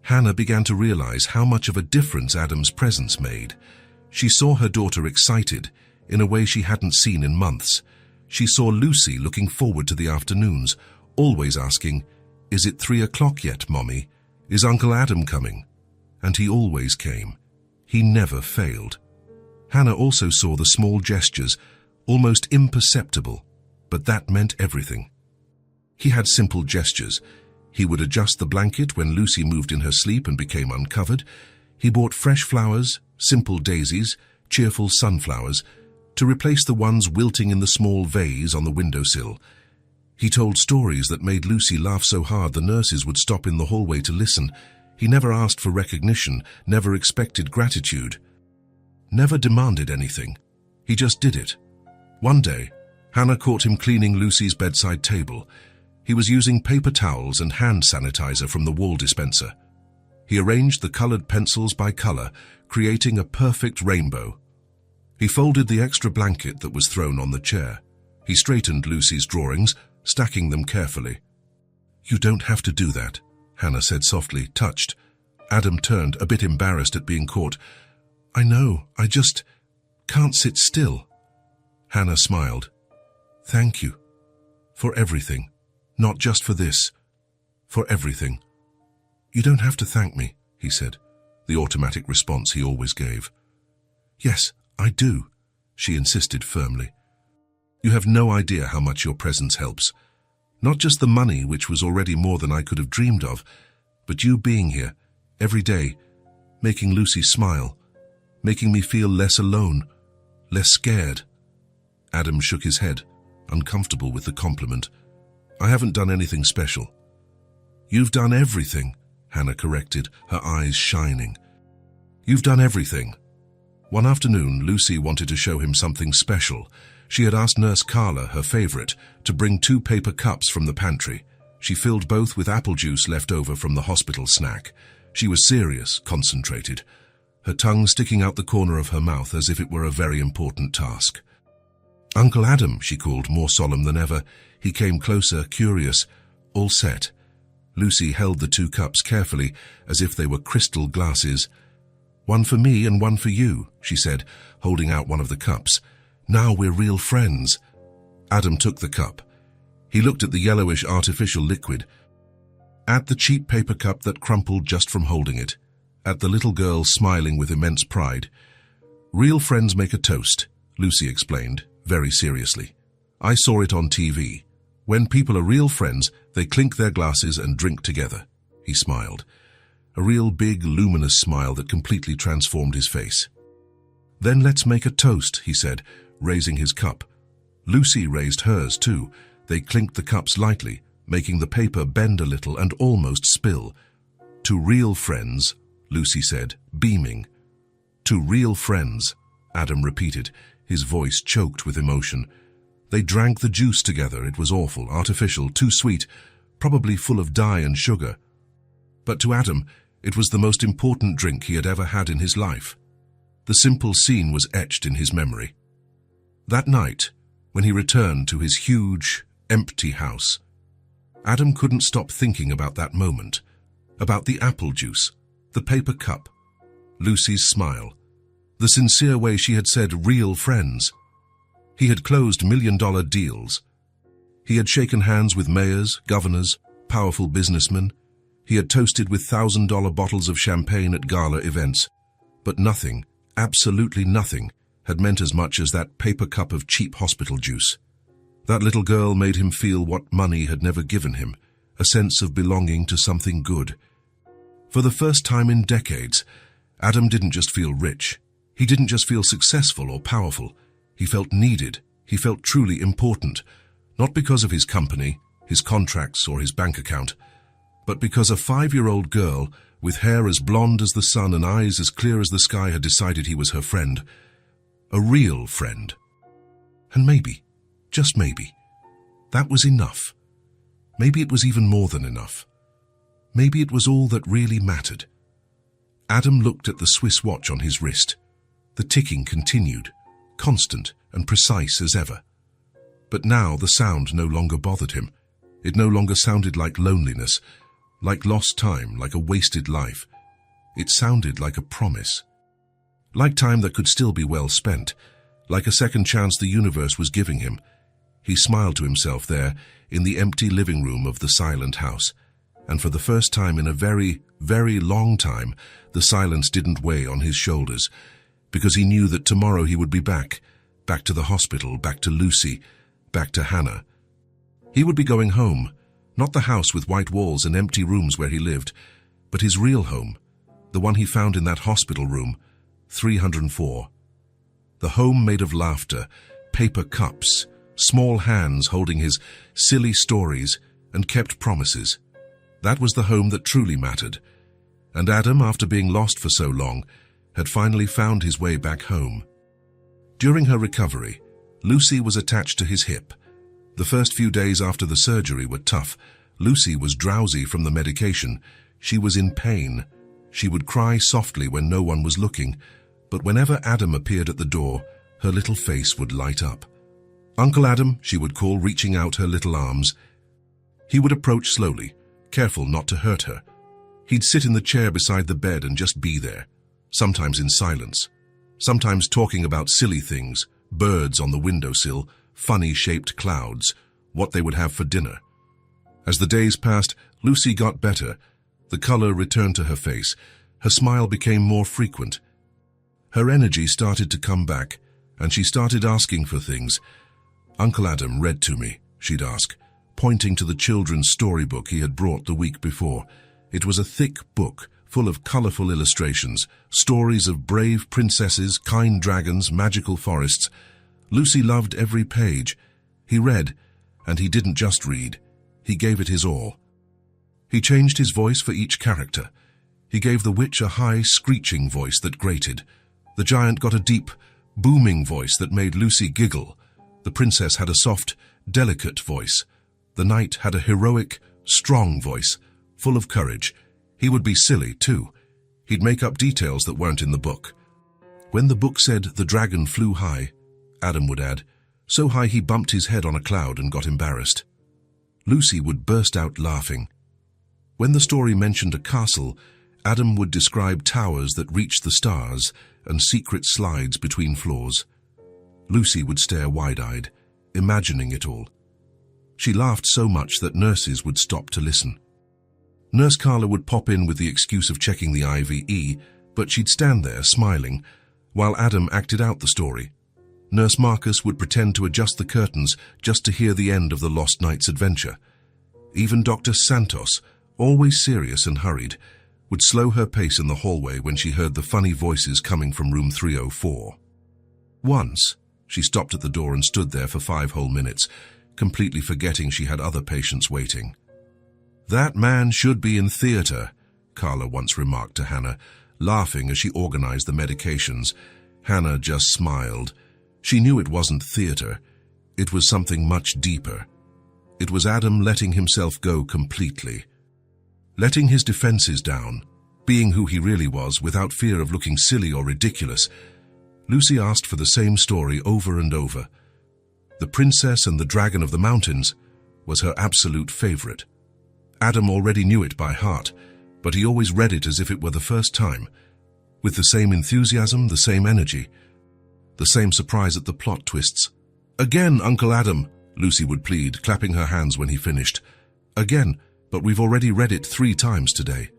Hannah began to realize how much of a difference Adam's presence made. She saw her daughter excited, in a way she hadn't seen in months. She saw Lucy looking forward to the afternoons, always asking, "Is it 3 o'clock yet, Mommy? Is Uncle Adam coming?" And he always came. He never failed. Hannah also saw the small gestures, almost imperceptible, but that meant everything. He had simple gestures. He would adjust the blanket when Lucy moved in her sleep and became uncovered. He bought fresh flowers, simple daisies, cheerful sunflowers, to replace the ones wilting in the small vase on the windowsill. He told stories that made Lucy laugh so hard the nurses would stop in the hallway to listen. He never asked for recognition, never expected gratitude, never demanded anything. He just did it. One day, Hannah caught him cleaning Lucy's bedside table. He was using paper towels and hand sanitizer from the wall dispenser. He arranged the colored pencils by color, creating a perfect rainbow. He folded the extra blanket that was thrown on the chair. He straightened Lucy's drawings, stacking them carefully. "You don't have to do that," Hannah said softly, touched. Adam turned, a bit embarrassed at being caught. "I know, I just can't sit still." Hannah smiled. "Thank you. For everything. Not just for this. For everything." "You don't have to thank me," he said, the automatic response he always gave. "Yes, I do," she insisted firmly. "You have no idea how much your presence helps. Not just the money, which was already more than I could have dreamed of, but you being here, every day, making Lucy smile, making me feel less alone, less scared." Adam shook his head, uncomfortable with the compliment. "I haven't done anything special." "You've done everything," Hannah corrected, her eyes shining. "You've done everything." One afternoon, Lucy wanted to show him something special. She had asked Nurse Carla, her favorite, to bring 2 paper cups from the pantry. She filled both with apple juice left over from the hospital snack. She was serious, concentrated, her tongue sticking out the corner of her mouth as if it were a very important task. "Uncle Adam," she called, more solemn than ever. He came closer, curious. "All set." Lucy held the 2 cups carefully, as if they were crystal glasses. "One for me and one for you," she said, holding out one of the cups. "Now we're real friends." Adam took the cup. He looked at the yellowish artificial liquid, at the cheap paper cup that crumpled just from holding it, at the little girl smiling with immense pride. "Real friends make a toast," Lucy explained, very seriously. "I saw it on TV. When people are real friends, they clink their glasses and drink together." He smiled. A real big, luminous smile that completely transformed his face. "Then let's make a toast," he said, raising his cup. Lucy raised hers too. They clinked the cups lightly, making the paper bend a little and almost spill. "To real friends," Lucy said, beaming. "To real friends," Adam repeated, his voice choked with emotion. They drank the juice together. It was awful, artificial, too sweet, probably full of dye and sugar. But to Adam, it was the most important drink he had ever had in his life. The simple scene was etched in his memory. That night, when he returned to his huge, empty house, Adam couldn't stop thinking about that moment, about the apple juice, the paper cup, Lucy's smile, the sincere way she had said real friends. He had closed million-dollar deals. He had shaken hands with mayors, governors, powerful businessmen. He had toasted with $1,000 bottles of champagne at gala events. But nothing, absolutely nothing, had meant as much as that paper cup of cheap hospital juice. That little girl made him feel what money had never given him, a sense of belonging to something good. For the first time in decades, Adam didn't just feel rich. He didn't just feel successful or powerful. He felt needed. He felt truly important, not because of his company, his contracts, or his bank account, but because a 5-year-old girl with hair as blonde as the sun and eyes as clear as the sky had decided he was her friend. A real friend. And maybe, just maybe, that was enough. Maybe it was even more than enough. Maybe it was all that really mattered. Adam looked at the Swiss watch on his wrist. The ticking continued, constant and precise as ever. But now the sound no longer bothered him. It no longer sounded like loneliness, like lost time, like a wasted life. It sounded like a promise. Like time that could still be well spent, like a second chance the universe was giving him. He smiled to himself there, in the empty living room of the silent house. And for the first time in a very, very long time, the silence didn't weigh on his shoulders, because he knew that tomorrow he would be back to the hospital, back to Lucy, back to Hannah. He would be going home, not the house with white walls and empty rooms where he lived, but his real home, the one he found in that hospital room, 304. The home made of laughter, paper cups, small hands holding his silly stories and kept promises. That was the home that truly mattered. And Adam, after being lost for so long, had finally found his way back home. During her recovery, Lucy was attached to his hip. The first few days after the surgery were tough. Lucy was drowsy from the medication. She was in pain. She would cry softly when no one was looking, but whenever Adam appeared at the door, her little face would light up. "Uncle Adam," she would call, reaching out her little arms. He would approach slowly, careful not to hurt her. He'd sit in the chair beside the bed and just be there, sometimes in silence, sometimes talking about silly things, birds on the windowsill, funny-shaped clouds, what they would have for dinner. As the days passed, Lucy got better. The color returned to her face. Her smile became more frequent. Her energy started to come back, and she started asking for things. "Uncle Adam read to me," she'd ask, pointing to the children's storybook he had brought the week before. It was a thick book, full of colorful illustrations, stories of brave princesses, kind dragons, magical forests. Lucy loved every page. He read, and he didn't just read. He gave it his all. He changed his voice for each character. He gave the witch a high, screeching voice that grated. The giant got a deep, booming voice that made Lucy giggle. The princess had a soft, delicate voice. The knight had a heroic, strong voice, full of courage. He would be silly, too. He'd make up details that weren't in the book. When the book said the dragon flew high, Adam would add, so high he bumped his head on a cloud and got embarrassed. Lucy would burst out laughing. When the story mentioned a castle, Adam would describe towers that reached the stars and secret slides between floors. Lucy would stare wide-eyed, imagining it all. She laughed so much that nurses would stop to listen. Nurse Carla would pop in with the excuse of checking the IVE, but she'd stand there smiling, while Adam acted out the story. Nurse Marcus would pretend to adjust the curtains just to hear the end of the lost night's adventure. Even Dr. Santos, always serious and hurried, would slow her pace in the hallway when she heard the funny voices coming from room 304. Once, she stopped at the door and stood there for 5 whole minutes, completely forgetting she had other patients waiting. "That man should be in theater," Carla once remarked to Hannah, laughing as she organized the medications. Hannah just smiled. She knew it wasn't theater. It was something much deeper. It was Adam letting himself go completely. Letting his defenses down, being who he really was without fear of looking silly or ridiculous. Lucy asked for the same story over and over. The Princess and the Dragon of the Mountains was her absolute favorite. Adam already knew it by heart, but he always read it as if it were the first time, with the same enthusiasm, the same energy, the same surprise at the plot twists. "Again, Uncle Adam," Lucy would plead, clapping her hands when he finished. "Again, but we've already read it 3 times today."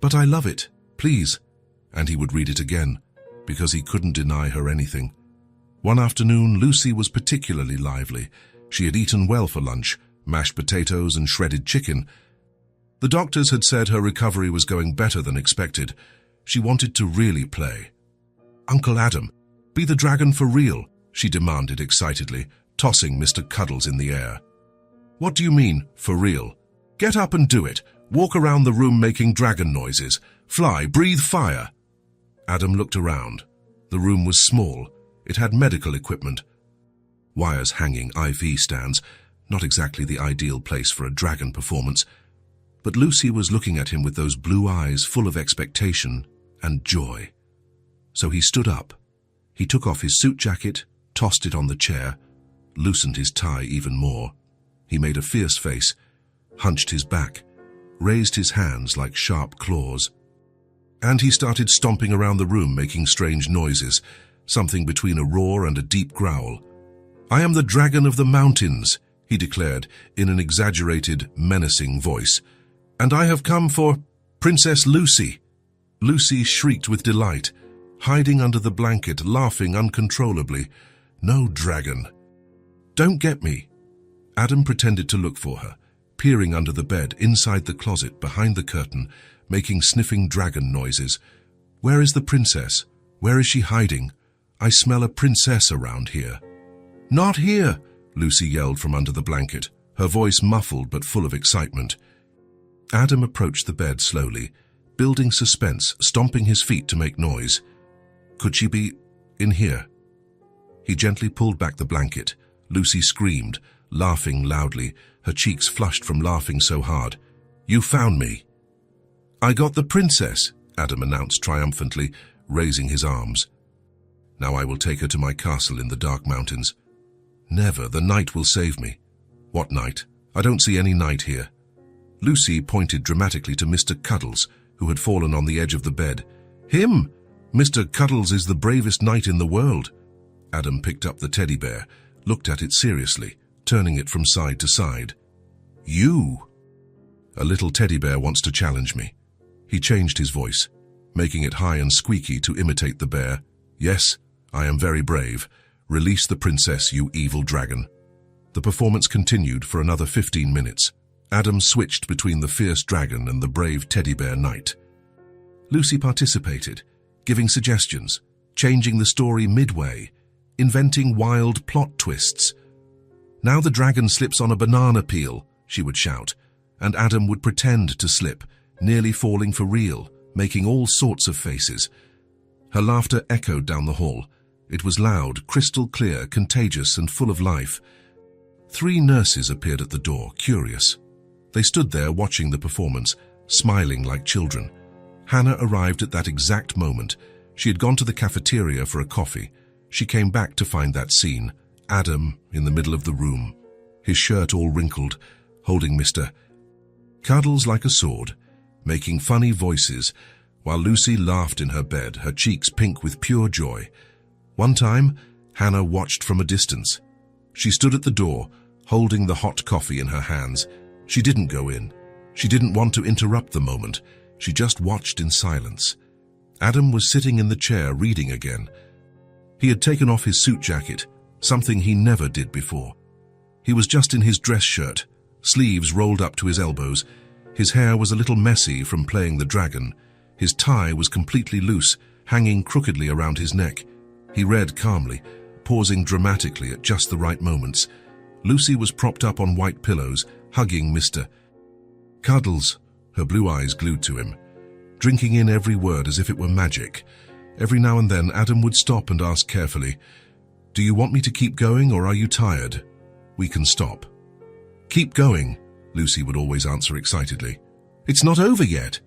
"But I love it, please." And he would read it again, because he couldn't deny her anything. One afternoon, Lucy was particularly lively. She had eaten well for lunch, mashed potatoes and shredded chicken. The doctors had said her recovery was going better than expected. She wanted to really play. "Uncle Adam, be the dragon for real," she demanded excitedly, tossing Mr. Cuddles in the air. "What do you mean, for real? Get up and do it. Walk around the room making dragon noises. Fly, breathe fire." Adam looked around. The room was small. It had medical equipment. Wires hanging, IV stands, not exactly the ideal place for a dragon performance. But Lucy was looking at him with those blue eyes full of expectation and joy. So he stood up. He took off his suit jacket, tossed it on the chair, loosened his tie even more. He made a fierce face, hunched his back, raised his hands like sharp claws. And he started stomping around the room, making strange noises, something between a roar and a deep growl. "I am the Dragon of the Mountains," he declared in an exaggerated, menacing voice. "And I have come for Princess Lucy." Lucy shrieked with delight, hiding under the blanket, laughing uncontrollably. "No dragon." "Don't get me." Adam pretended to look for her, peering under the bed, inside the closet, behind the curtain, making sniffing dragon noises. "Where is the princess? Where is she hiding? I smell a princess around here." "Not here," Lucy yelled from under the blanket, her voice muffled but full of excitement. Adam approached the bed slowly, building suspense, stomping his feet to make noise. "Could she be in here?" He gently pulled back the blanket. Lucy screamed, laughing loudly, her cheeks flushed from laughing so hard. "You found me." "I got the princess," Adam announced triumphantly, raising his arms. "Now I will take her to my castle in the dark mountains." "Never, the night will save me." "What night? I don't see any night here." Lucy pointed dramatically to Mr. Cuddles, who had fallen on the edge of the bed. "Him! Mr. Cuddles is the bravest knight in the world." Adam picked up the teddy bear, looked at it seriously, turning it from side to side. "You!" "A little teddy bear wants to challenge me." He changed his voice, making it high and squeaky to imitate the bear. "Yes, I am very brave. Release the princess, you evil dragon." The performance continued for another 15 minutes. Adam switched between the fierce dragon and the brave teddy bear knight. Lucy participated, giving suggestions, changing the story midway, inventing wild plot twists. "Now the dragon slips on a banana peel," she would shout, and Adam would pretend to slip, nearly falling for real, making all sorts of faces. Her laughter echoed down the hall. It was loud, crystal clear, contagious, and full of life. 3 nurses appeared at the door, curious. They stood there watching the performance, smiling like children. Hannah arrived at that exact moment. She had gone to the cafeteria for a coffee. She came back to find that scene. Adam in the middle of the room, his shirt all wrinkled, holding Mr. Cuddles like a sword, making funny voices, while Lucy laughed in her bed, her cheeks pink with pure joy. One time, Hannah watched from a distance. She stood at the door, holding the hot coffee in her hands. She didn't go in. She didn't want to interrupt the moment. She just watched in silence. Adam was sitting in the chair reading again. He had taken off his suit jacket, something he never did before. He was just in his dress shirt, sleeves rolled up to his elbows. His hair was a little messy from playing the dragon. His tie was completely loose, hanging crookedly around his neck. He read calmly, pausing dramatically at just the right moments. Lucy was propped up on white pillows, hugging Mr. Cuddles, her blue eyes glued to him, drinking in every word as if it were magic. Every now and then, Adam would stop and ask carefully, "Do you want me to keep going or are you tired? We can stop." "Keep going," Lucy would always answer excitedly. "It's not over yet."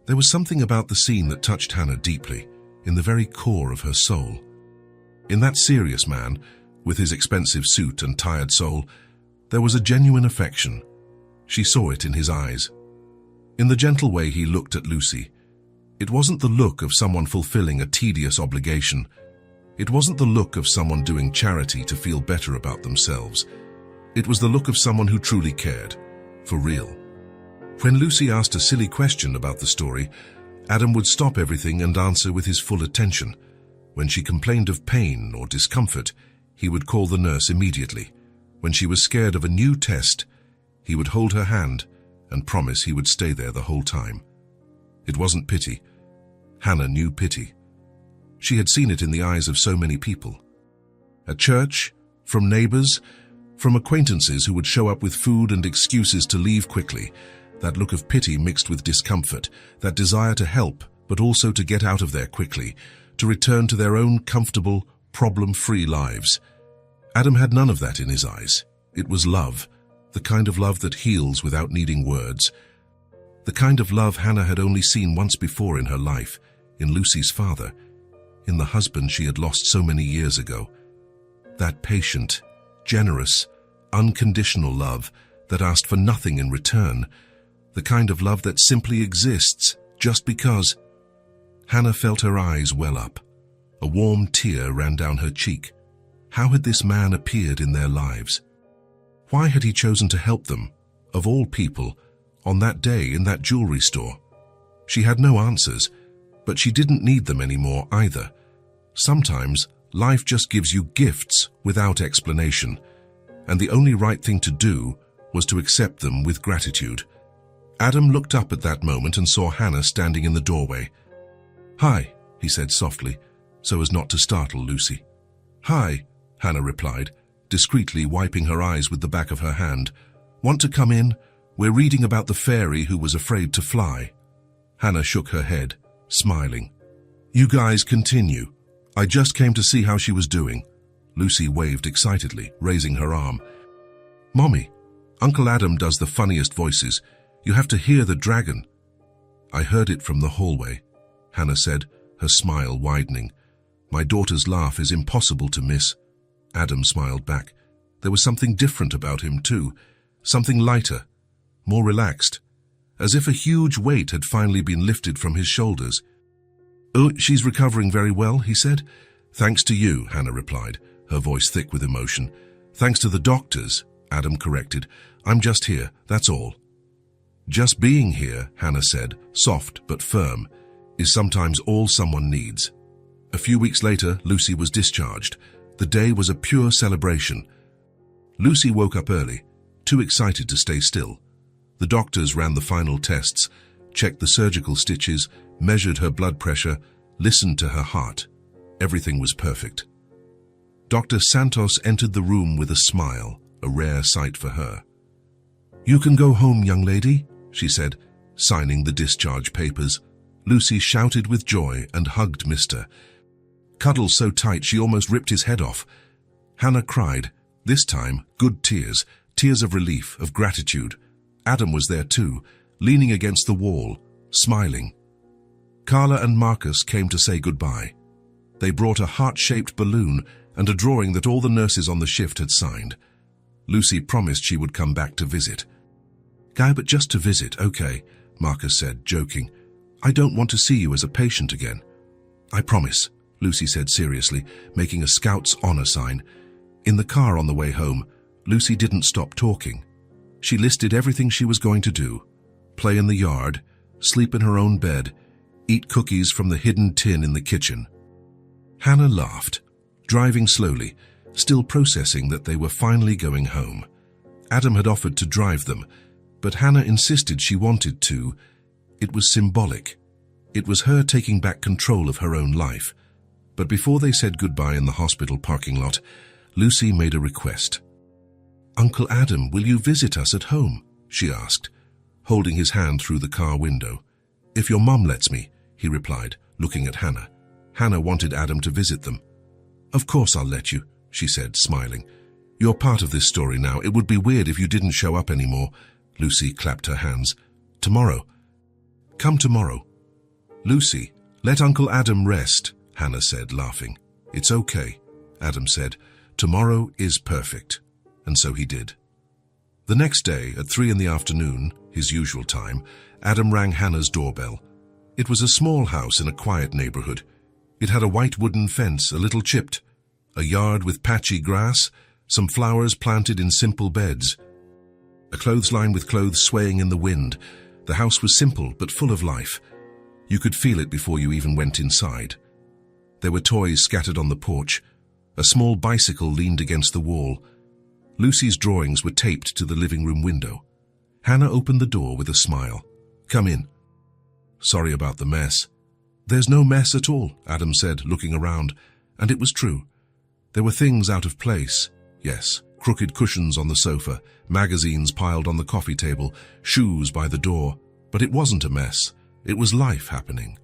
There was something about the scene that touched Hannah deeply, in the very core of her soul. In that serious man, with his expensive suit and tired soul, there was a genuine affection. She saw it in his eyes. In the gentle way he looked at Lucy, it wasn't the look of someone fulfilling a tedious obligation. It wasn't the look of someone doing charity to feel better about themselves. It was the look of someone who truly cared, for real. When Lucy asked a silly question about the story, Adam would stop everything and answer with his full attention. When she complained of pain or discomfort, he would call the nurse immediately. When she was scared of a new test, he would hold her hand and promise he would stay there the whole time. It wasn't pity. Hannah knew pity. She had seen it in the eyes of so many people. At church, from neighbors, from acquaintances who would show up with food and excuses to leave quickly, that look of pity mixed with discomfort, that desire to help, but also to get out of there quickly, to return to their own comfortable, problem-free lives. Adam had none of that in his eyes. It was love, the kind of love that heals without needing words. The kind of love Hannah had only seen once before in her life, in Lucy's father, in the husband she had lost so many years ago. That patient, generous, unconditional love that asked for nothing in return, the kind of love that simply exists just because. Hannah felt her eyes well up. A warm tear ran down her cheek. How had this man appeared in their lives? Why had he chosen to help them, of all people, on that day in that jewelry store? She had no answers, but she didn't need them anymore either. Sometimes life just gives you gifts without explanation, and the only right thing to do was to accept them with gratitude. Adam looked up at that moment and saw Hannah standing in the doorway. "Hi," he said softly, so as not to startle Lucy. "Hi," Hannah replied, discreetly wiping her eyes with the back of her hand. "Want to come in? We're reading about the fairy who was afraid to fly." Hannah shook her head, smiling. "You guys continue. I just came to see how she was doing." Lucy waved excitedly, raising her arm. "Mommy, Uncle Adam does the funniest voices. You have to hear the dragon." "I heard it from the hallway," Hannah said, her smile widening. "My daughter's laugh is impossible to miss." Adam smiled back. There was something different about him too, something lighter, more relaxed, as if a huge weight had finally been lifted from his shoulders. "Oh, she's recovering very well," he said. "Thanks to you," Hannah replied, her voice thick with emotion. "Thanks to the doctors," Adam corrected. "I'm just here, that's all." "Just being here," Hannah said, soft but firm, "is sometimes all someone needs." A few weeks later, Lucy was discharged. The day was a pure celebration. Lucy woke up early, too excited to stay still. The doctors ran the final tests, checked the surgical stitches, measured her blood pressure, listened to her heart. Everything was perfect. Dr. Santos entered the room with a smile, a rare sight for her. "You can go home, young lady," she said, signing the discharge papers. Lucy shouted with joy and hugged Mr. Cuddles so tight she almost ripped his head off. Hannah cried, this time good tears, tears of relief, of gratitude. Adam was there too, leaning against the wall, smiling. Carla and Marcus came to say goodbye. They brought a heart-shaped balloon and a drawing that all the nurses on the shift had signed. Lucy promised she would come back to visit. "Guy, but just to visit, okay," Marcus said, joking. "I don't want to see you as a patient again." "I promise," Lucy said seriously, making a Scout's honor sign. In the car on the way home, Lucy didn't stop talking. She listed everything she was going to do: play in the yard, sleep in her own bed, eat cookies from the hidden tin in the kitchen. Hannah laughed, driving slowly, still processing that they were finally going home. Adam had offered to drive them, but Hannah insisted she wanted to. It was symbolic. It was her taking back control of her own life. But before they said goodbye in the hospital parking lot, Lucy made a request. "Uncle Adam, will you visit us at home?" she asked, holding his hand through the car window. "If your mum lets me," he replied, looking at Hannah. Hannah wanted Adam to visit them. "Of course I'll let you," she said, smiling. "You're part of this story now. It would be weird if you didn't show up anymore." Lucy clapped her hands. "Tomorrow. Come tomorrow." "Lucy, let Uncle Adam rest," Hannah said, laughing. "It's okay," Adam said. "Tomorrow is perfect." And so he did. The next day, at 3 p.m, his usual time, Adam rang Hannah's doorbell. It was a small house in a quiet neighborhood. It had a white wooden fence, a little chipped, a yard with patchy grass, some flowers planted in simple beds, a clothesline with clothes swaying in the wind. The house was simple but full of life. You could feel it before you even went inside. There were toys scattered on the porch. A small bicycle leaned against the wall. Lucy's drawings were taped to the living room window. Hannah opened the door with a smile. "Come in." "Sorry about the mess." "There's no mess at all," Adam said, looking around. And it was true. There were things out of place. Yes, crooked cushions on the sofa, magazines piled on the coffee table, shoes by the door. But it wasn't a mess. It was life happening.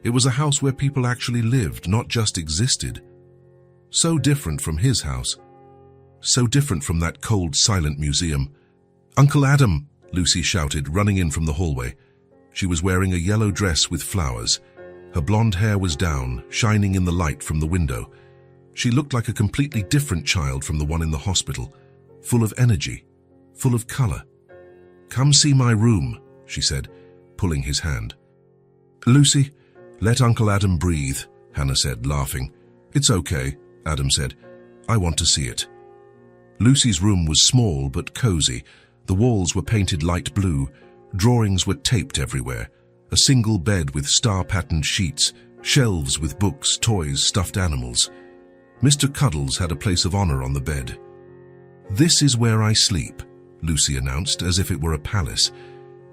It was a house where people actually lived, not just existed. So different from his house. So different from that cold, silent museum. "Uncle Adam!" Lucy shouted, running in from the hallway. She was wearing a yellow dress with flowers. Her blonde hair was down, shining in the light from the window. She looked like a completely different child from the one in the hospital, full of energy, full of color. "Come see my room," she said, pulling his hand. "Lucy, let Uncle Adam breathe," Hannah said, laughing. "It's okay," Adam said. "I want to see it." Lucy's room was small but cozy. The walls were painted light blue. Drawings were taped everywhere. A single bed with star-patterned sheets, shelves with books, toys, stuffed animals. Mr. Cuddles had a place of honor on the bed. "This is where I sleep," Lucy announced, as if it were a palace.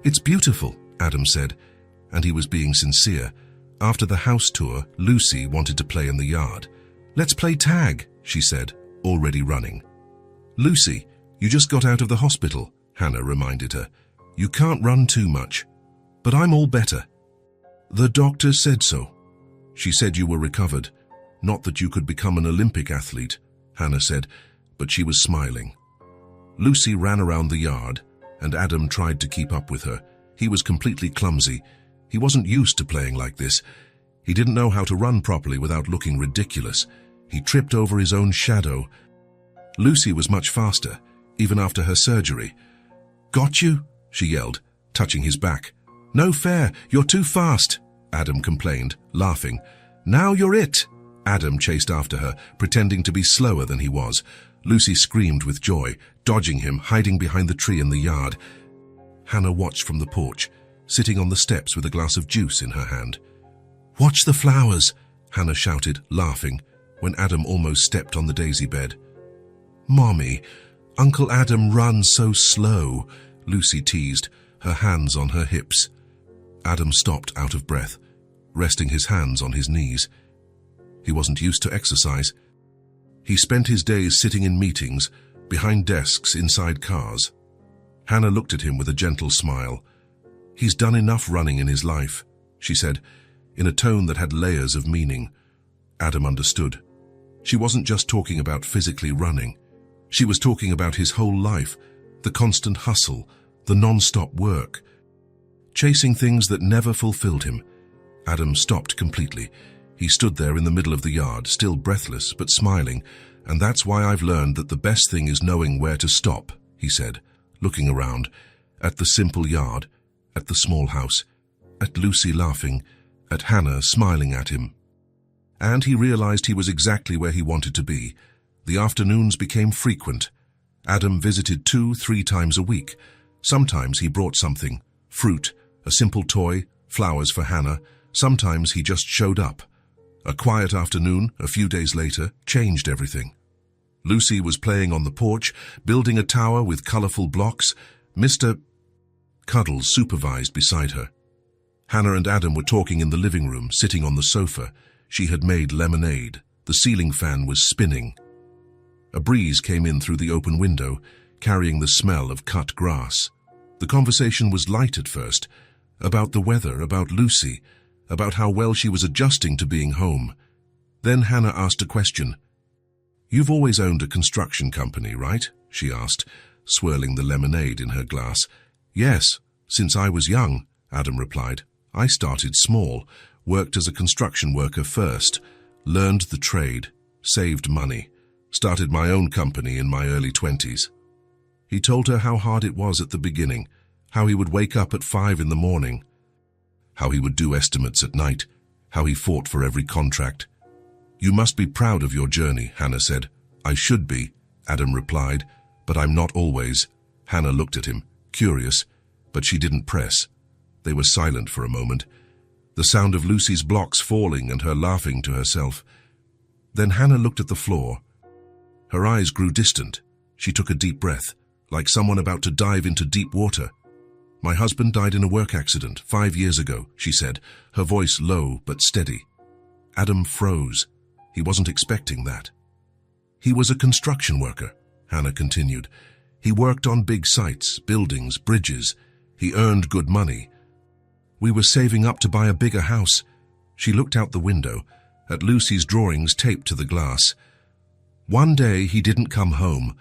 "It's beautiful," Adam said, and he was being sincere. After the house tour, Lucy wanted to play in the yard. "Let's play tag," she said, already running. "Lucy, you just got out of the hospital," Hannah reminded her. "You can't run too much." "But I'm all better." "The doctor said so." "She said you were recovered. Not that you could become an Olympic athlete," Hannah said, but she was smiling. Lucy ran around the yard, and Adam tried to keep up with her. He was completely clumsy. He wasn't used to playing like this. He didn't know how to run properly without looking ridiculous. He tripped over his own shadow. Lucy was much faster, even after her surgery. "Got you?" she yelled, touching his back. "No fair, you're too fast," Adam complained, laughing. "Now you're it." Adam chased after her, pretending to be slower than he was. Lucy screamed with joy, dodging him, hiding behind the tree in the yard. Hannah watched from the porch, sitting on the steps with a glass of juice in her hand. "Watch the flowers," Hannah shouted, laughing, when Adam almost stepped on the daisy bed. "Mommy, Uncle Adam runs so slow," Lucy teased, her hands on her hips. Adam stopped out of breath, resting his hands on his knees. He wasn't used to exercise. He spent his days sitting in meetings, behind desks, inside cars. Hannah looked at him with a gentle smile. "He's done enough running in his life," she said, in a tone that had layers of meaning. Adam understood. She wasn't just talking about physically running. She was talking about his whole life, the constant hustle, the non-stop work, chasing things that never fulfilled him. Adam stopped completely. He stood there in the middle of the yard, still breathless but smiling. "And that's why I've learned that the best thing is knowing where to stop," he said, looking around, at the simple yard, at the small house, at Lucy laughing, at Hannah smiling at him. And he realized he was exactly where he wanted to be. The afternoons became frequent. Adam visited 2-3 times a week. Sometimes he brought something, fruit, a simple toy, flowers for Hannah. Sometimes he just showed up. A quiet afternoon, a few days later, changed everything. Lucy was playing on the porch, building a tower with colorful blocks. Mr. Cuddles supervised beside her. Hannah and Adam were talking in the living room, sitting on the sofa. She had made lemonade. The ceiling fan was spinning. A breeze came in through the open window, carrying the smell of cut grass. The conversation was light at first, about the weather, about Lucy, about how well she was adjusting to being home. Then Hannah asked a question. "You've always owned a construction company, right?" she asked, swirling the lemonade in her glass. "Yes, since I was young," Adam replied. "I started small, worked as a construction worker first, learned the trade, saved money, started my own company in my early 20s. He told her how hard it was at the beginning, how he would wake up at 5 in the morning, how he would do estimates at night, how he fought for every contract. "You must be proud of your journey," Hannah said. "I should be," Adam replied, "but I'm not always." Hannah looked at him, curious, but she didn't press. They were silent for a moment, the sound of Lucy's blocks falling and her laughing to herself. Then Hannah looked at the floor. Her eyes grew distant. She took a deep breath, like someone about to dive into deep water. "My husband died in a work accident 5 years ago," she said, her voice low but steady. Adam froze. He wasn't expecting that. "He was a construction worker," Hannah continued. "He worked on big sites, buildings, bridges. He earned good money. We were saving up to buy a bigger house." She looked out the window, at Lucy's drawings taped to the glass. "One day he didn't come home.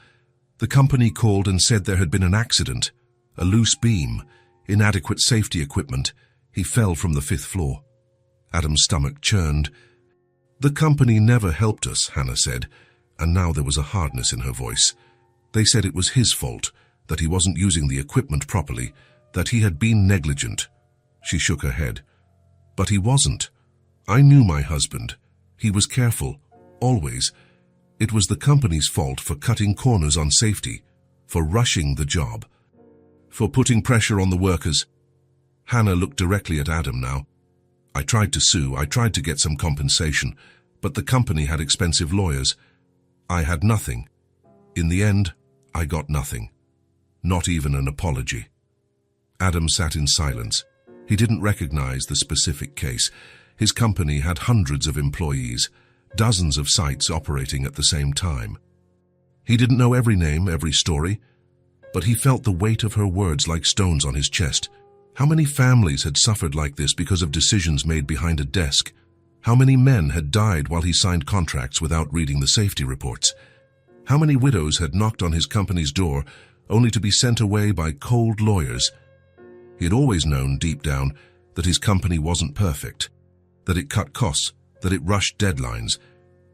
The company called and said there had been an accident, a loose beam, inadequate safety equipment. He fell from the 5th floor." Adam's stomach churned. "The company never helped us," Hannah said, and now there was a hardness in her voice. "They said it was his fault, that he wasn't using the equipment properly, that he had been negligent." She shook her head. "But he wasn't. I knew my husband. He was careful, always. It was the company's fault for cutting corners on safety, for rushing the job, for putting pressure on the workers." Hannah looked directly at Adam now. "I tried to sue, I tried to get some compensation, but the company had expensive lawyers. I had nothing. In the end, I got nothing. Not even an apology." Adam sat in silence. He didn't recognize the specific case. His company had hundreds of employees, dozens of sites operating at the same time. He didn't know every name, every story, but he felt the weight of her words like stones on his chest. How many families had suffered like this because of decisions made behind a desk? How many men had died while he signed contracts without reading the safety reports? How many widows had knocked on his company's door only to be sent away by cold lawyers? He had always known deep down that his company wasn't perfect, that it cut costs, that it rushed deadlines,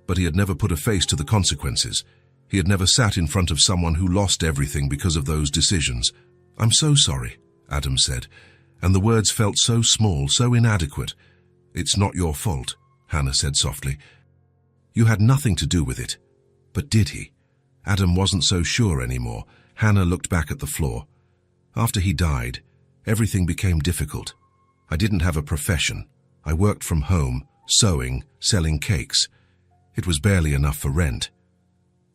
but he had never put a face to the consequences. He had never sat in front of someone who lost everything because of those decisions. "I'm so sorry," Adam said, and the words felt so small, so inadequate. "It's not your fault," Hannah said softly. "You had nothing to do with it." But did he? Adam wasn't so sure anymore. Hannah looked back at the floor. "After he died, everything became difficult. I didn't have a profession. I worked from home, sewing, selling cakes. It was barely enough for rent.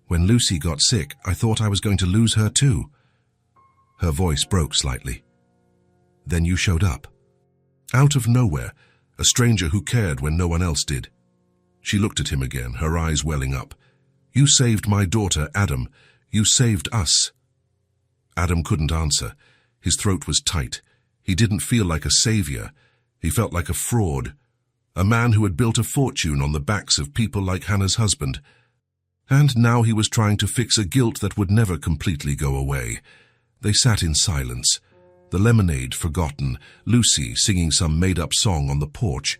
When Lucy got sick, I thought I was going to lose her too." Her voice broke slightly. "Then you showed up. Out of nowhere, a stranger who cared when no one else did." She looked at him again, her eyes welling up. "You saved my daughter, Adam. You saved us." Adam couldn't answer. His throat was tight. He didn't feel like a savior. He felt like a fraud, a man who had built a fortune on the backs of people like Hannah's husband. And now he was trying to fix a guilt that would never completely go away. They sat in silence. The lemonade forgotten, Lucy singing some made-up song on the porch.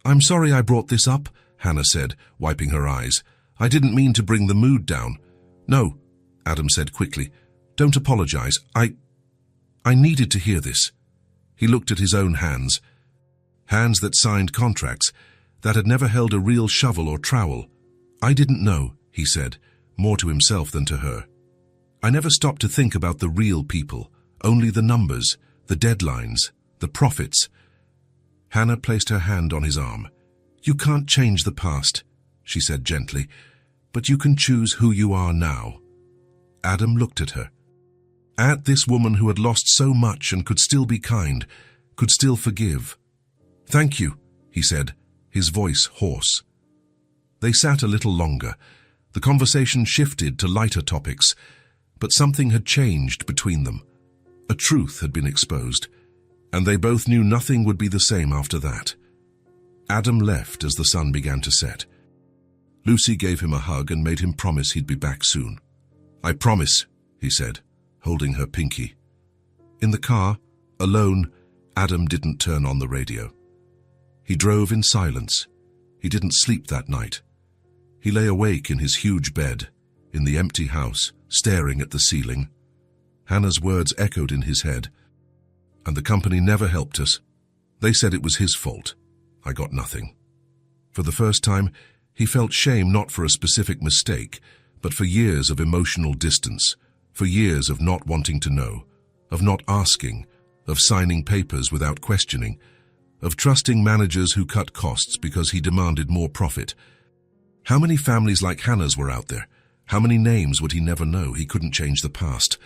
"I'm sorry I brought this up," Hannah said, wiping her eyes. "I didn't mean to bring the mood down." "No," Adam said quickly. "Don't apologize. I needed to hear this." He looked at his own hands. Hands that signed contracts, that had never held a real shovel or trowel. "I didn't know," he said, more to himself than to her. "I never stopped to think about the real people, only the numbers, the deadlines, the profits." Hannah placed her hand on his arm. "You can't change the past," she said gently, "but you can choose who you are now." Adam looked at her. At this woman who had lost so much and could still be kind, could still forgive. "Thank you," he said, his voice hoarse. They sat a little longer. The conversation shifted to lighter topics, but something had changed between them. A truth had been exposed, and they both knew nothing would be the same after that. Adam left as the sun began to set. Lucy gave him a hug and made him promise he'd be back soon. "I promise," he said, holding her pinky. In the car, alone, Adam didn't turn on the radio. He drove in silence. He didn't sleep that night. He lay awake in his huge bed, in the empty house, staring at the ceiling. Hannah's words echoed in his head. "And the company never helped us. They said it was his fault. I got nothing." For the first time, he felt shame not for a specific mistake, but for years of emotional distance, for years of not wanting to know, of not asking, of signing papers without questioning, of trusting managers who cut costs because he demanded more profit. How many families like Hannah's were out there? How many names would he never know? He couldn't change the past.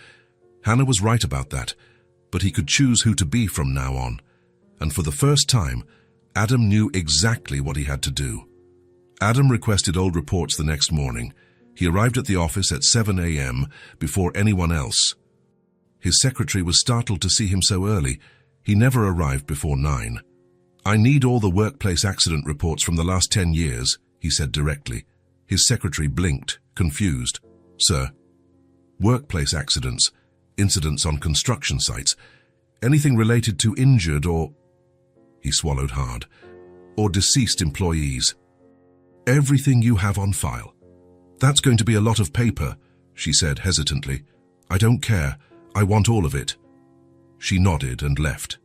Hannah was right about that, but he could choose who to be from now on. And for the first time, Adam knew exactly what he had to do. Adam requested old reports the next morning. He arrived at the office at 7 a.m. before anyone else. His secretary was startled to see him so early. He never arrived before 9. "I need all the workplace accident reports from the last 10 years, he said directly. His secretary blinked, confused. "Sir?" "Workplace accidents, incidents on construction sites, anything related to injured or—" he swallowed hard, "or deceased employees. Everything you have on file." "That's going to be a lot of paper," she said hesitantly. "I don't care. I want all of it." She nodded and left.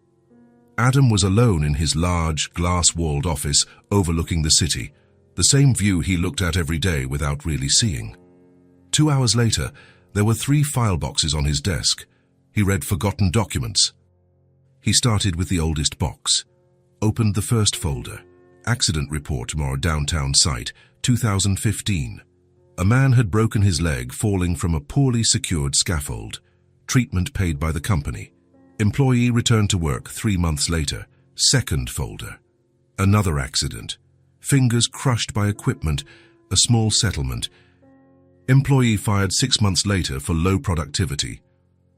Adam was alone in his large, glass-walled office overlooking the city, the same view he looked at every day without really seeing. 2 hours later, there were 3 file boxes on his desk. He read forgotten documents. He started with the oldest box, opened the first folder, accident report from our downtown site, 2015. A man had broken his leg falling from a poorly secured scaffold. Treatment paid by the company. Employee returned to work 3 months later. Second folder. Another accident. Fingers crushed by equipment. A small settlement. Employee fired 6 months later for low productivity.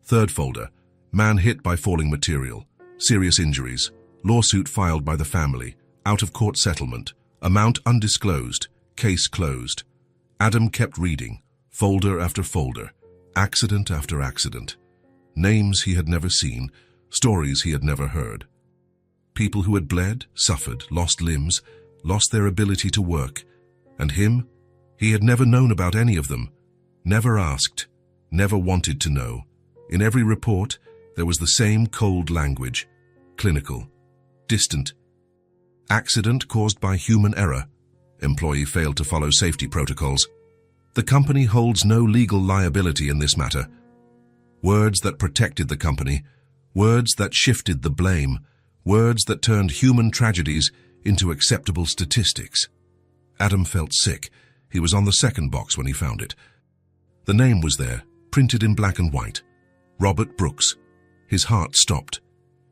Third folder. Man hit by falling material. Serious injuries. Lawsuit filed by the family. Out-of-court settlement. Amount undisclosed. Case closed. Adam kept reading. Folder after folder. Accident after accident. Names he had never seen. Stories he had never heard. People who had bled, suffered, lost limbs, lost their ability to work. And him? He had never known about any of them. Never asked. Never wanted to know. In every report, there was the same cold language. Clinical. Distant. Accident caused by human error. Employee failed to follow safety protocols. The company holds no legal liability in this matter. Words that protected the company. Words that shifted the blame. Words that turned human tragedies into acceptable statistics. Adam felt sick. He was on the second box when he found it. The name was there, printed in black and white. Robert Brooks. His heart stopped.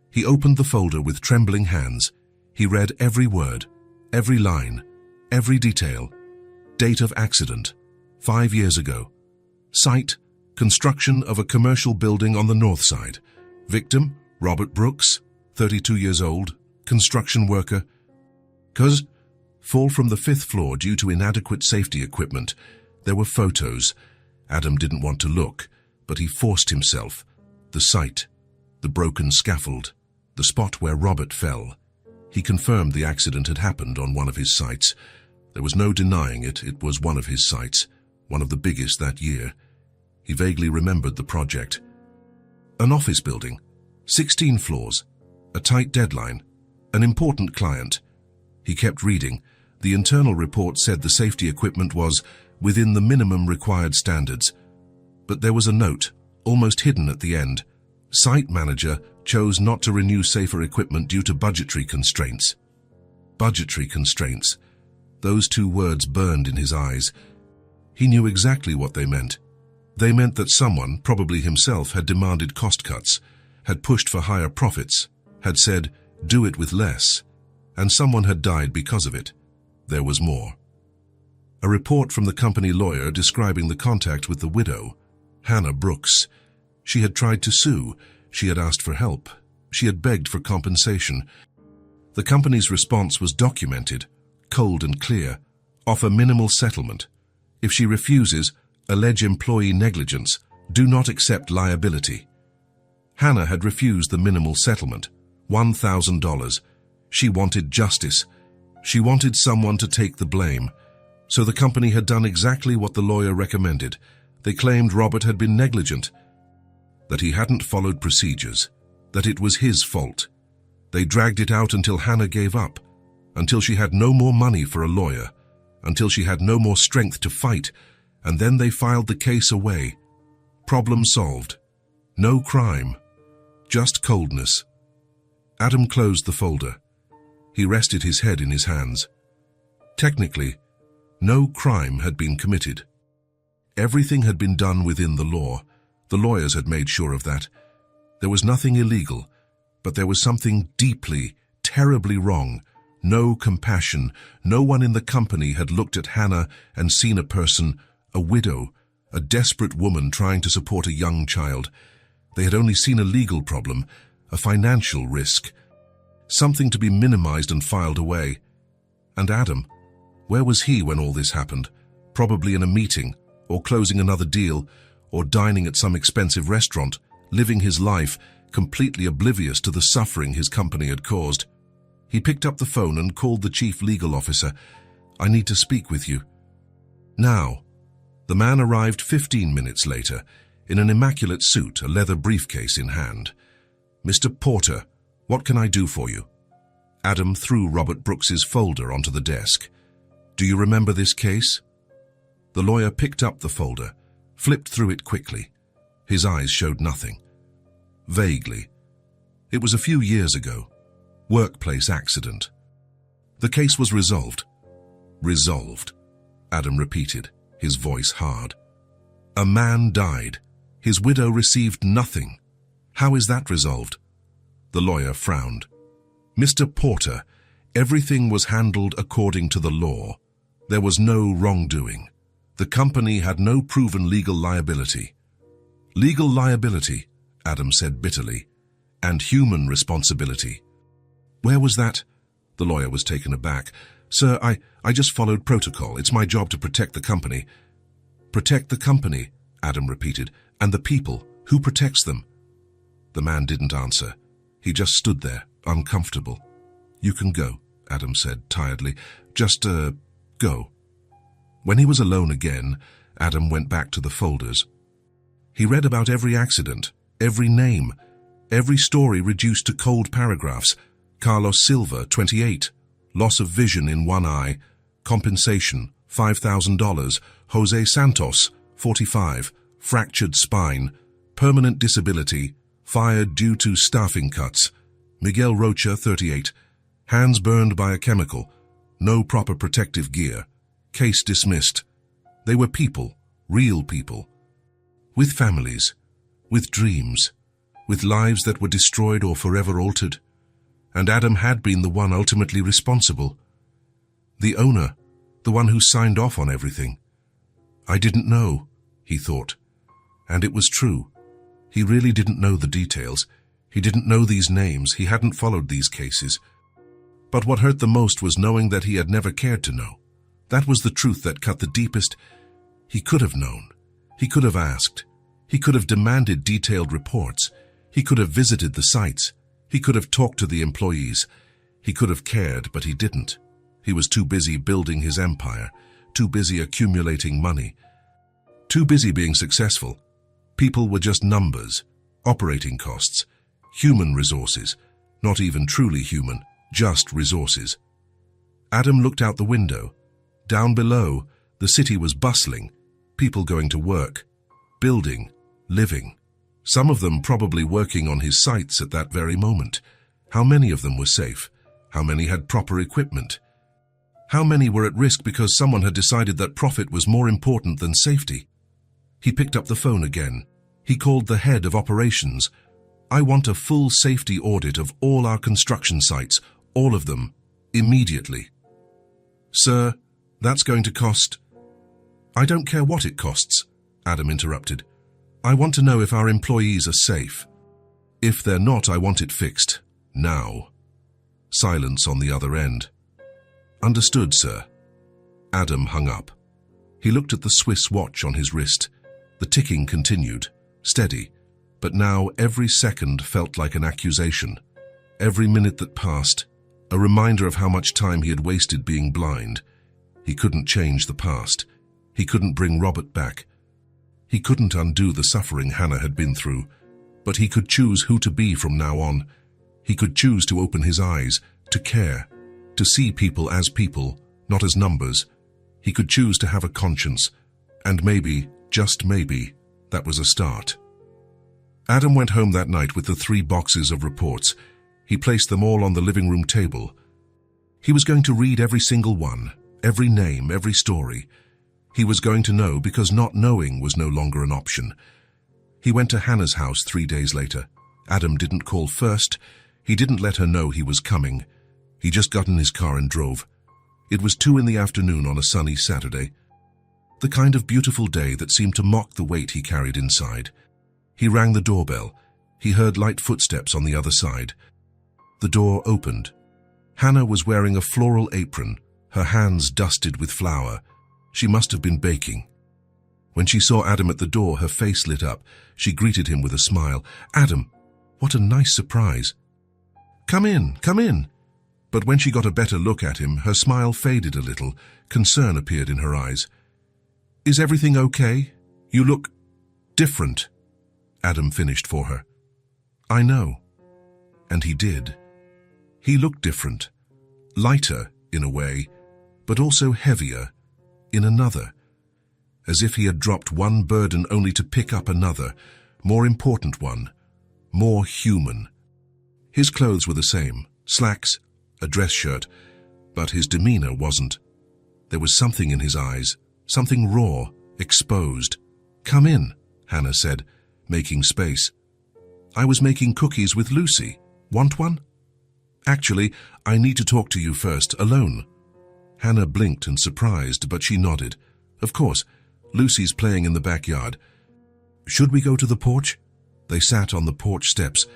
He opened the folder with trembling hands. He read every word, every line, every detail. Date of accident, 5 years ago. Site, construction of a commercial building on the north side. Victim, Robert Brooks, 32 years old, construction worker. Cause, fall from the 5th floor due to inadequate safety equipment. There were photos. Adam didn't want to look, but he forced himself. The site, the broken scaffold, the spot where Robert fell. He confirmed the accident had happened on one of his sites. There was no denying it, it was one of his sites, one of the biggest that year. He vaguely remembered the project. An office building, 16 floors, a tight deadline, an important client. He kept reading. The internal report said the safety equipment was within the minimum required standards. But there was a note, almost hidden at the end. Site manager chose not to renew safer equipment due to budgetary constraints. Budgetary constraints. Those two words burned in his eyes. He knew exactly what they meant. They meant that someone, probably himself, had demanded cost cuts, had pushed for higher profits, had said, do it with less, and someone had died because of it. There was more. A report from the company lawyer describing the contact with the widow, Hannah Brooks. She had tried to sue. She had asked for help. She had begged for compensation. The company's response was documented, cold and clear. Offer minimal settlement. If she refuses, allege employee negligence. Do not accept liability. Hannah had refused the minimal settlement, $1,000. She wanted justice. She wanted someone to take the blame. So the company had done exactly what the lawyer recommended. They claimed Robert had been negligent, that he hadn't followed procedures, that it was his fault. They dragged it out until Hannah gave up, until she had no more money for a lawyer, until she had no more strength to fight, and then they filed the case away. Problem solved. No crime. Just coldness. Adam closed the folder. He rested his head in his hands. Technically, no crime had been committed. Everything had been done within the law. The lawyers had made sure of that. There was nothing illegal, but there was something deeply, terribly wrong. No compassion. No one in the company had looked at Hannah and seen a person, a widow, a desperate woman trying to support a young child. They had only seen a legal problem, a financial risk, something to be minimized and filed away. And Adam, where was he when all this happened? Probably in a meeting, or closing another deal, or dining at some expensive restaurant, living his life, completely oblivious to the suffering his company had caused. He picked up the phone and called the chief legal officer. I need to speak with you. Now. The man arrived 15 minutes later, in an immaculate suit, a leather briefcase in hand. Mr. Porter, what can I do for you? Adam threw Robert Brooks's folder onto the desk. Do you remember this case? The lawyer picked up the folder, flipped through it quickly. His eyes showed nothing. Vaguely. It was a few years ago. Workplace accident. The case was resolved. Resolved, Adam repeated, his voice hard. A man died. His widow received nothing. How is that resolved? The lawyer frowned. Mr. Porter, everything was handled according to the law. There was no wrongdoing. The company had no proven legal liability. Legal liability, Adam said bitterly, and human responsibility. Where was that? The lawyer was taken aback. Sir, I just followed protocol. It's my job to protect the company. Protect the company, Adam repeated, and the people. Who protects them? The man didn't answer. He just stood there, uncomfortable. You can go, Adam said tiredly. Just, go. When he was alone again, Adam went back to the folders. He read about every accident, every name, every story reduced to cold paragraphs. Carlos Silva, 28, loss of vision in one eye, compensation, $5,000. Jose Santos, 45, fractured spine, permanent disability, fired due to staffing cuts. Miguel Rocha, 38, hands burned by a chemical, no proper protective gear. Case dismissed. They were people, real people, with families, with dreams, with lives that were destroyed or forever altered. And Adam had been the one ultimately responsible. The owner, the one who signed off on everything. I didn't know, he thought. And it was true. He really didn't know the details. He didn't know these names. He hadn't followed these cases. But what hurt the most was knowing that he had never cared to know. That was the truth that cut the deepest. He could have known. He could have asked. He could have demanded detailed reports. He could have visited the sites. He could have talked to the employees. He could have cared, but he didn't. He was too busy building his empire, too busy accumulating money, too busy being successful. People were just numbers, operating costs, human resources, not even truly human, just resources. Adam looked out the window. Down below, the city was bustling, people going to work, building, living. Some of them probably working on his sites at that very moment. How many of them were safe? How many had proper equipment? How many were at risk because someone had decided that profit was more important than safety? He picked up the phone again. He called the head of operations. "I want a full safety audit of all our construction sites, all of them, immediately." "Sir, that's going to cost—" "I don't care what it costs," Adam interrupted. "I want to know if our employees are safe. If they're not, I want it fixed. Now." Silence on the other end. "Understood, sir." Adam hung up. He looked at the Swiss watch on his wrist. The ticking continued, steady, but now every second felt like an accusation. Every minute that passed, a reminder of how much time he had wasted being blind. He couldn't change the past. He couldn't bring Robert back. He couldn't undo the suffering Hannah had been through, but he could choose who to be from now on. He could choose to open his eyes, to care, to see people as people, not as numbers. He could choose to have a conscience, and maybe, just maybe, that was a start. Adam went home that night with the 3 boxes of reports. He placed them all on the living room table. He was going to read every single one, every name, every story. He was going to know because not knowing was no longer an option. He went to Hannah's house 3 days later. Adam didn't call first. He didn't let her know he was coming. He just got in his car and drove. It was 2 in the afternoon on a sunny Saturday. The kind of beautiful day that seemed to mock the weight he carried inside. He rang the doorbell. He heard light footsteps on the other side. The door opened. Hannah was wearing a floral apron, her hands dusted with flour. She must have been baking. When she saw Adam at the door, her face lit up. She greeted him with a smile. "Adam, what a nice surprise." Come in, come in." But when she got a better look at him, her smile faded a little. Concern appeared in her eyes. "Is everything okay? You look different," Adam finished for her. "I know." And he did. He looked different. Lighter, in a way, but also heavier, in another. As if he had dropped one burden only to pick up another, more important one, more human. His clothes were the same, slacks, a dress shirt, but his demeanor wasn't. There was something in his eyes, something raw, exposed. "Come in," Hannah said, making space. "I was making cookies with Lucy. Want one?" "Actually, I need to talk to you first, alone." Hannah blinked and surprised, but she nodded. "Of course, Lucy's playing in the backyard. Should we go to the porch?" They sat on the porch steps.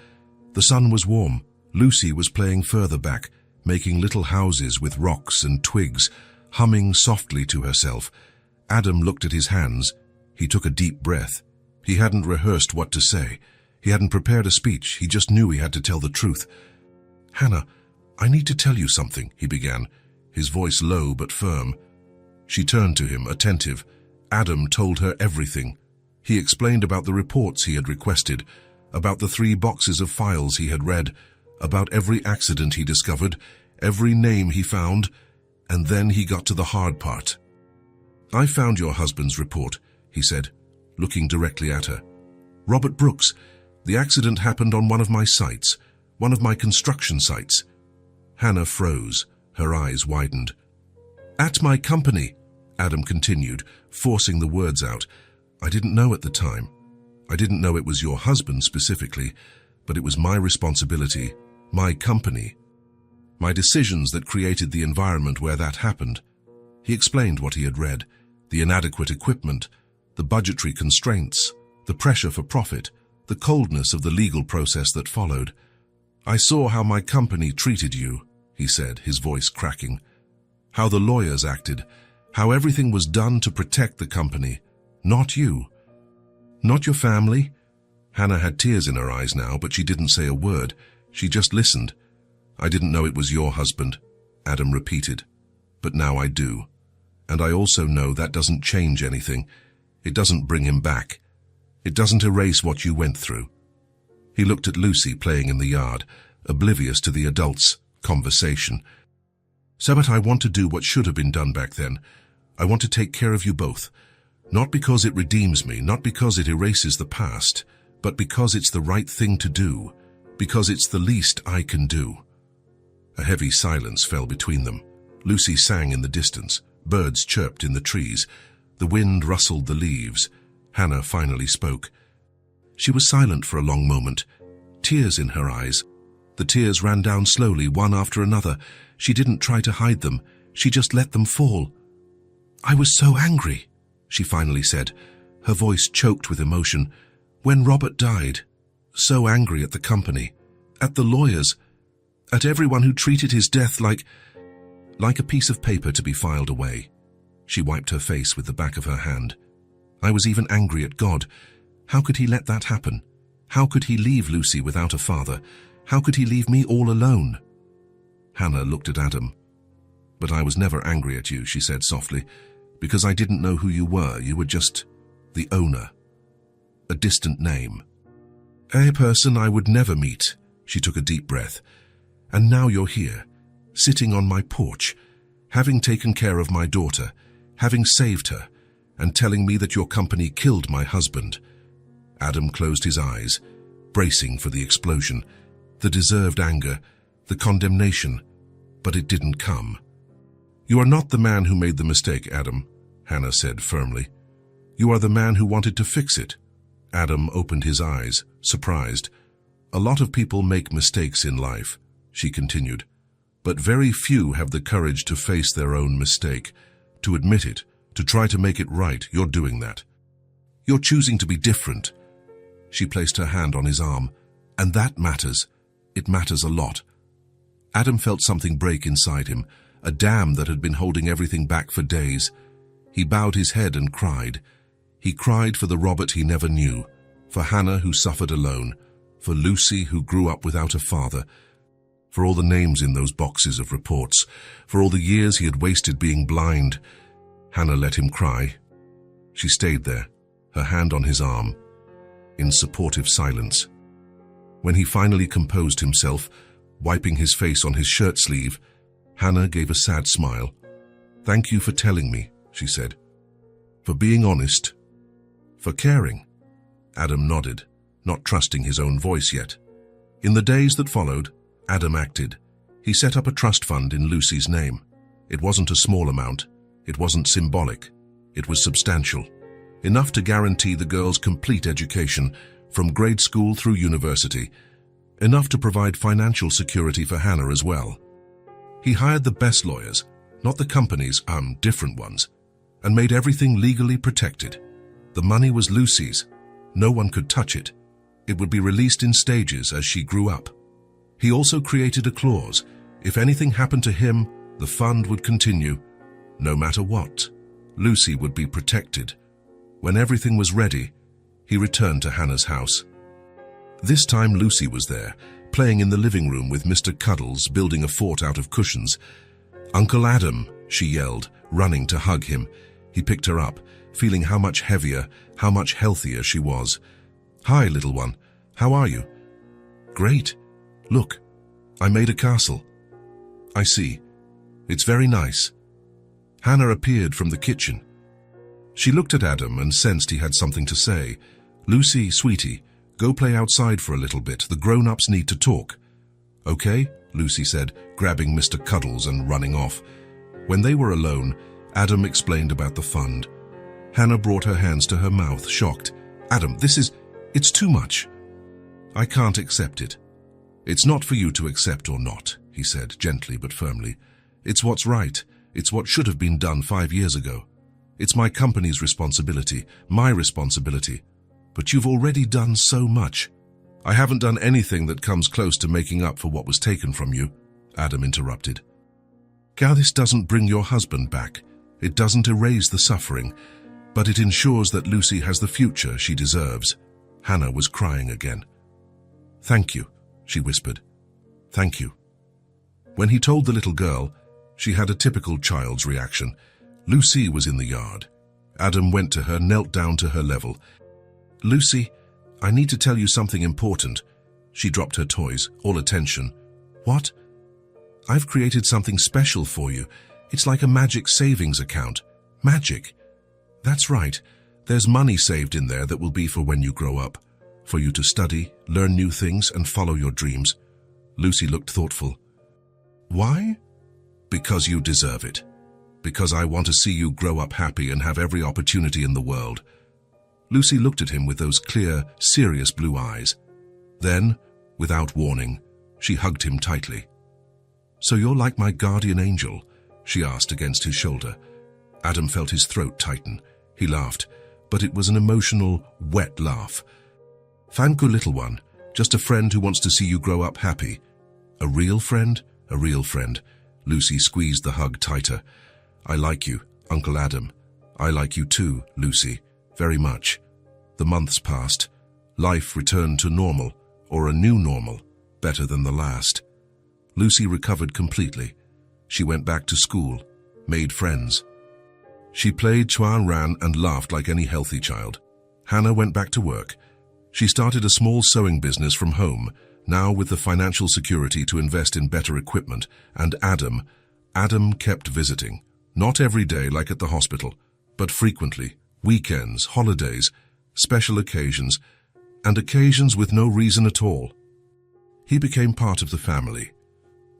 The sun was warm. Lucy was playing further back, making little houses with rocks and twigs, humming softly to herself. Adam looked at his hands. He took a deep breath. He hadn't rehearsed what to say. He hadn't prepared a speech. He just knew he had to tell the truth. "Hannah, I need to tell you something," he began, his voice low but firm. She turned to him, attentive. Adam told her everything. He explained about the reports he had requested, about the 3 boxes of files he had read, about every accident he discovered, every name he found, and then he got to the hard part. "I found your husband's report," he said, looking directly at her. "Robert Brooks. The accident happened on one of my sites, one of my construction sites." Hannah froze. Her eyes widened. "At my company," Adam continued, forcing the words out. "I didn't know at the time. I didn't know it was your husband specifically, but it was my responsibility, my company, my decisions that created the environment where that happened." He explained what he had read, the inadequate equipment, the budgetary constraints, the pressure for profit, the coldness of the legal process that followed. "I saw how my company treated you," he said, his voice cracking. "How the lawyers acted, how everything was done to protect the company, not you. Not your family?" Hannah had tears in her eyes now, but she didn't say a word. She just listened. "I didn't know it was your husband," Adam repeated. "But now I do. And I also know that doesn't change anything. It doesn't bring him back. It doesn't erase what you went through." He looked at Lucy playing in the yard, oblivious to the adults' conversation. "So, but I want to do what should have been done back then. I want to take care of you both. Not because it redeems me, not because it erases the past, but because it's the right thing to do, because it's the least I can do." A heavy silence fell between them. Lucy sang in the distance. Birds chirped in the trees. The wind rustled the leaves. Hannah finally spoke. She was silent for a long moment, tears in her eyes. The tears ran down slowly, one after another. She didn't try to hide them. She just let them fall. "I was so angry," she finally said, her voice choked with emotion. "When Robert died, so angry at the company, at the lawyers, at everyone who treated his death like a piece of paper to be filed away." She wiped her face with the back of her hand. "I was even angry at God. How could he let that happen? How could he leave Lucy without a father? How could he leave me all alone?" Hannah looked at Adam. "But I was never angry at you," she said softly, "because I didn't know who you were. You were just the owner. A distant name. A person I would never meet." She took a deep breath. "And now you're here, sitting on my porch, having taken care of my daughter, having saved her, and telling me that your company killed my husband." Adam closed his eyes, bracing for the explosion, the deserved anger, the condemnation, but it didn't come. "You are not the man who made the mistake, Adam," Hannah said firmly. "You are the man who wanted to fix it." Adam opened his eyes, surprised. "A lot of people make mistakes in life," she continued, "but very few have the courage to face their own mistake, to admit it, to try to make it right. You're doing that. You're choosing to be different." She placed her hand on his arm. "And that matters. It matters a lot." Adam felt something break inside him, a dam that had been holding everything back for days. He bowed his head and cried. He cried for the Robert he never knew, for Hannah who suffered alone, for Lucy who grew up without a father, for all the names in those boxes of reports, for all the years he had wasted being blind. Hannah let him cry. She stayed there, her hand on his arm, in supportive silence. When he finally composed himself, wiping his face on his shirt sleeve, Hannah gave a sad smile. "Thank you for telling me," she said. "For being honest. For caring." Adam nodded, not trusting his own voice yet. In the days that followed, Adam acted. He set up a trust fund in Lucy's name. It wasn't a small amount. It wasn't symbolic. It was substantial. Enough to guarantee the girl's complete education, from grade school through university. Enough to provide financial security for Hannah as well. He hired the best lawyers, not the companies, different ones, and made everything legally protected. The money was Lucy's. No one could touch it. It would be released in stages as she grew up. He also created a clause. If anything happened to him, the fund would continue. No matter what, Lucy would be protected. When everything was ready, he returned to Hannah's house. This time Lucy was there, playing in the living room with Mr. Cuddles, building a fort out of cushions. "Uncle Adam," she yelled, running to hug him. He picked her up, feeling how much heavier, how much healthier she was. "Hi, little one. How are you?" "Great. Look, I made a castle." "I see. It's very nice." Hannah appeared from the kitchen. She looked at Adam and sensed he had something to say. "Lucy, sweetie, go play outside for a little bit. The grown-ups need to talk." "Okay," Lucy said, grabbing Mr. Cuddles and running off. When they were alone, Adam explained about the fund. Hannah brought her hands to her mouth, shocked. "Adam, it's too much." "I can't accept it." "It's not for you to accept or not," he said, gently but firmly. "It's what's right. It's what should have been done 5 years ago. It's my company's responsibility, my responsibility. But you've already done so much." "I haven't done anything that comes close to making up for what was taken from you," Adam interrupted. "This doesn't bring your husband back. It doesn't erase the suffering, but it ensures that Lucy has the future she deserves." Hannah was crying again. "Thank you," she whispered. "Thank you." When he told the little girl, she had a typical child's reaction. Lucy was in the yard. Adam went to her, knelt down to her level. "Lucy, I need to tell you something important." She dropped her toys, all attention. "What?" "I've created something special for you. It's like a magic savings account." "Magic?" "That's right. There's money saved in there that will be for when you grow up. For you to study, learn new things, and follow your dreams." Lucy looked thoughtful. "Why?" "Because you deserve it. Because I want to see you grow up happy and have every opportunity in the world." Lucy looked at him with those clear, serious blue eyes. Then, without warning, she hugged him tightly. "So you're like my guardian angel?" she asked against his shoulder. Adam felt his throat tighten. He laughed, but it was an emotional, wet laugh. "Thank you, little one. Just a friend who wants to see you grow up happy." "A real friend? A real friend." Lucy squeezed the hug tighter. "I like you, Uncle Adam. I like you too, Lucy, very much." The months passed. Life returned to normal, or a new normal, better than the last. Lucy recovered completely. She went back to school, made friends. She played chuan ran and laughed like any healthy child. Hannah went back to work. She started a small sewing business from home, now with the financial security to invest in better equipment. And Adam kept visiting. Not every day like at the hospital, but frequently, weekends, holidays, special occasions, and occasions with no reason at all. He became part of the family.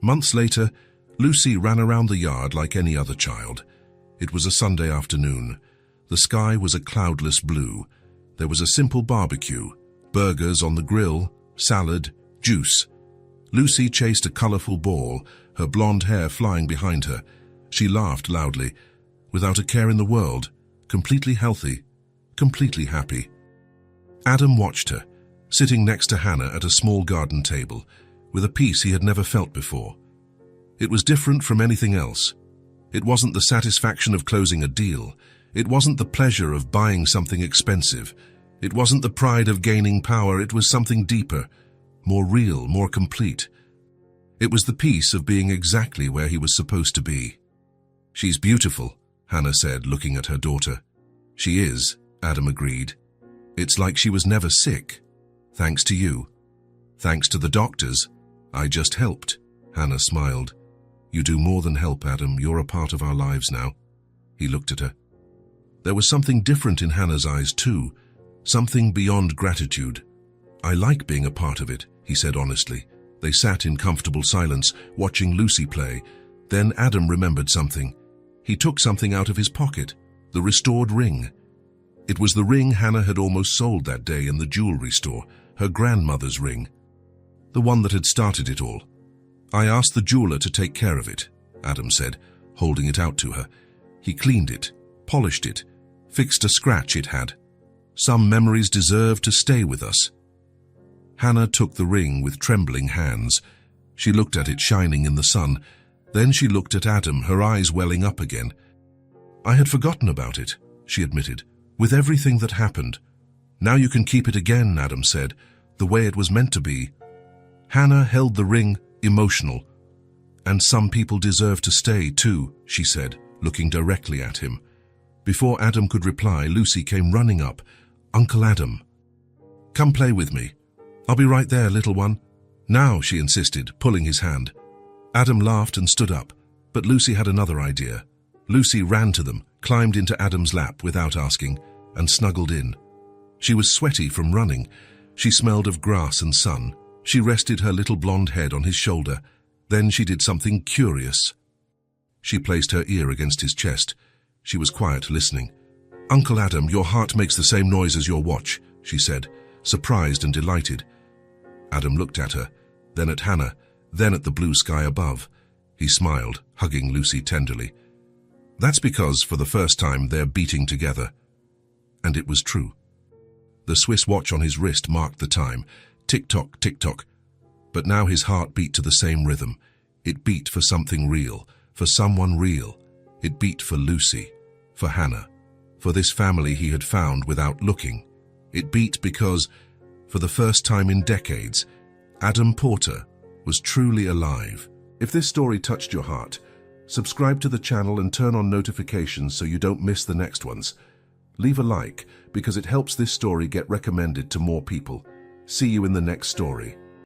Months later, Lucy ran around the yard like any other child. It was a Sunday afternoon. The sky was a cloudless blue. There was a simple barbecue, burgers on the grill, salad, juice. Lucy chased a colorful ball, her blonde hair flying behind her. She laughed loudly, without a care in the world, completely healthy, completely happy. Adam watched her, sitting next to Hannah at a small garden table, with a peace he had never felt before. It was different from anything else. It wasn't the satisfaction of closing a deal. It wasn't the pleasure of buying something expensive. It wasn't the pride of gaining power. It was something deeper, more real, more complete. It was the peace of being exactly where he was supposed to be. "She's beautiful," Hannah said, looking at her daughter. "She is," Adam agreed. "It's like she was never sick. Thanks to you." "Thanks to the doctors. I just helped," Hannah smiled. "You do more than help, Adam. You're a part of our lives now." He looked at her. There was something different in Hannah's eyes too, something beyond gratitude. "I like being a part of it," he said honestly. They sat in comfortable silence, watching Lucy play. Then Adam remembered something. He took something out of his pocket, the restored ring. It was the ring Hannah had almost sold that day in the jewelry store, her grandmother's ring. The one that had started it all. "I asked the jeweler to take care of it," Adam said, holding it out to her. "He cleaned it, polished it, fixed a scratch it had. Some memories deserve to stay with us." Hannah took the ring with trembling hands. She looked at it shining in the sun. Then she looked at Adam, her eyes welling up again. "I had forgotten about it," she admitted, "with everything that happened. Now you can keep it again," Adam said, "the way it was meant to be." Hannah held the ring, emotional. "And some people deserve to stay too," she said, looking directly at him. Before Adam could reply, Lucy came running up. "Uncle Adam, come play with me. I'll be right there, little one." "Now," she insisted, pulling his hand. Adam laughed and stood up, but Lucy had another idea. Lucy ran to them, climbed into Adam's lap without asking, and snuggled in. She was sweaty from running. She smelled of grass and sun. She rested her little blonde head on his shoulder. Then she did something curious. She placed her ear against his chest. She was quiet, listening. "Uncle Adam, your heart makes the same noise as your watch," she said, surprised and delighted. Adam looked at her, then at Hannah, then at the blue sky above. He smiled, hugging Lucy tenderly. "That's because, for the first time, they're beating together." And it was true. The Swiss watch on his wrist marked the time. Tick-tock, tick-tock. But now his heart beat to the same rhythm. It beat for something real, for someone real. It beat for Lucy, for Hannah, for this family he had found without looking. It beat because, For the first time in decades, Adam Porter was truly alive. If this story touched your heart, subscribe to the channel and turn on notifications so you don't miss the next ones. Leave a like because it helps this story get recommended to more people. See you in the next story.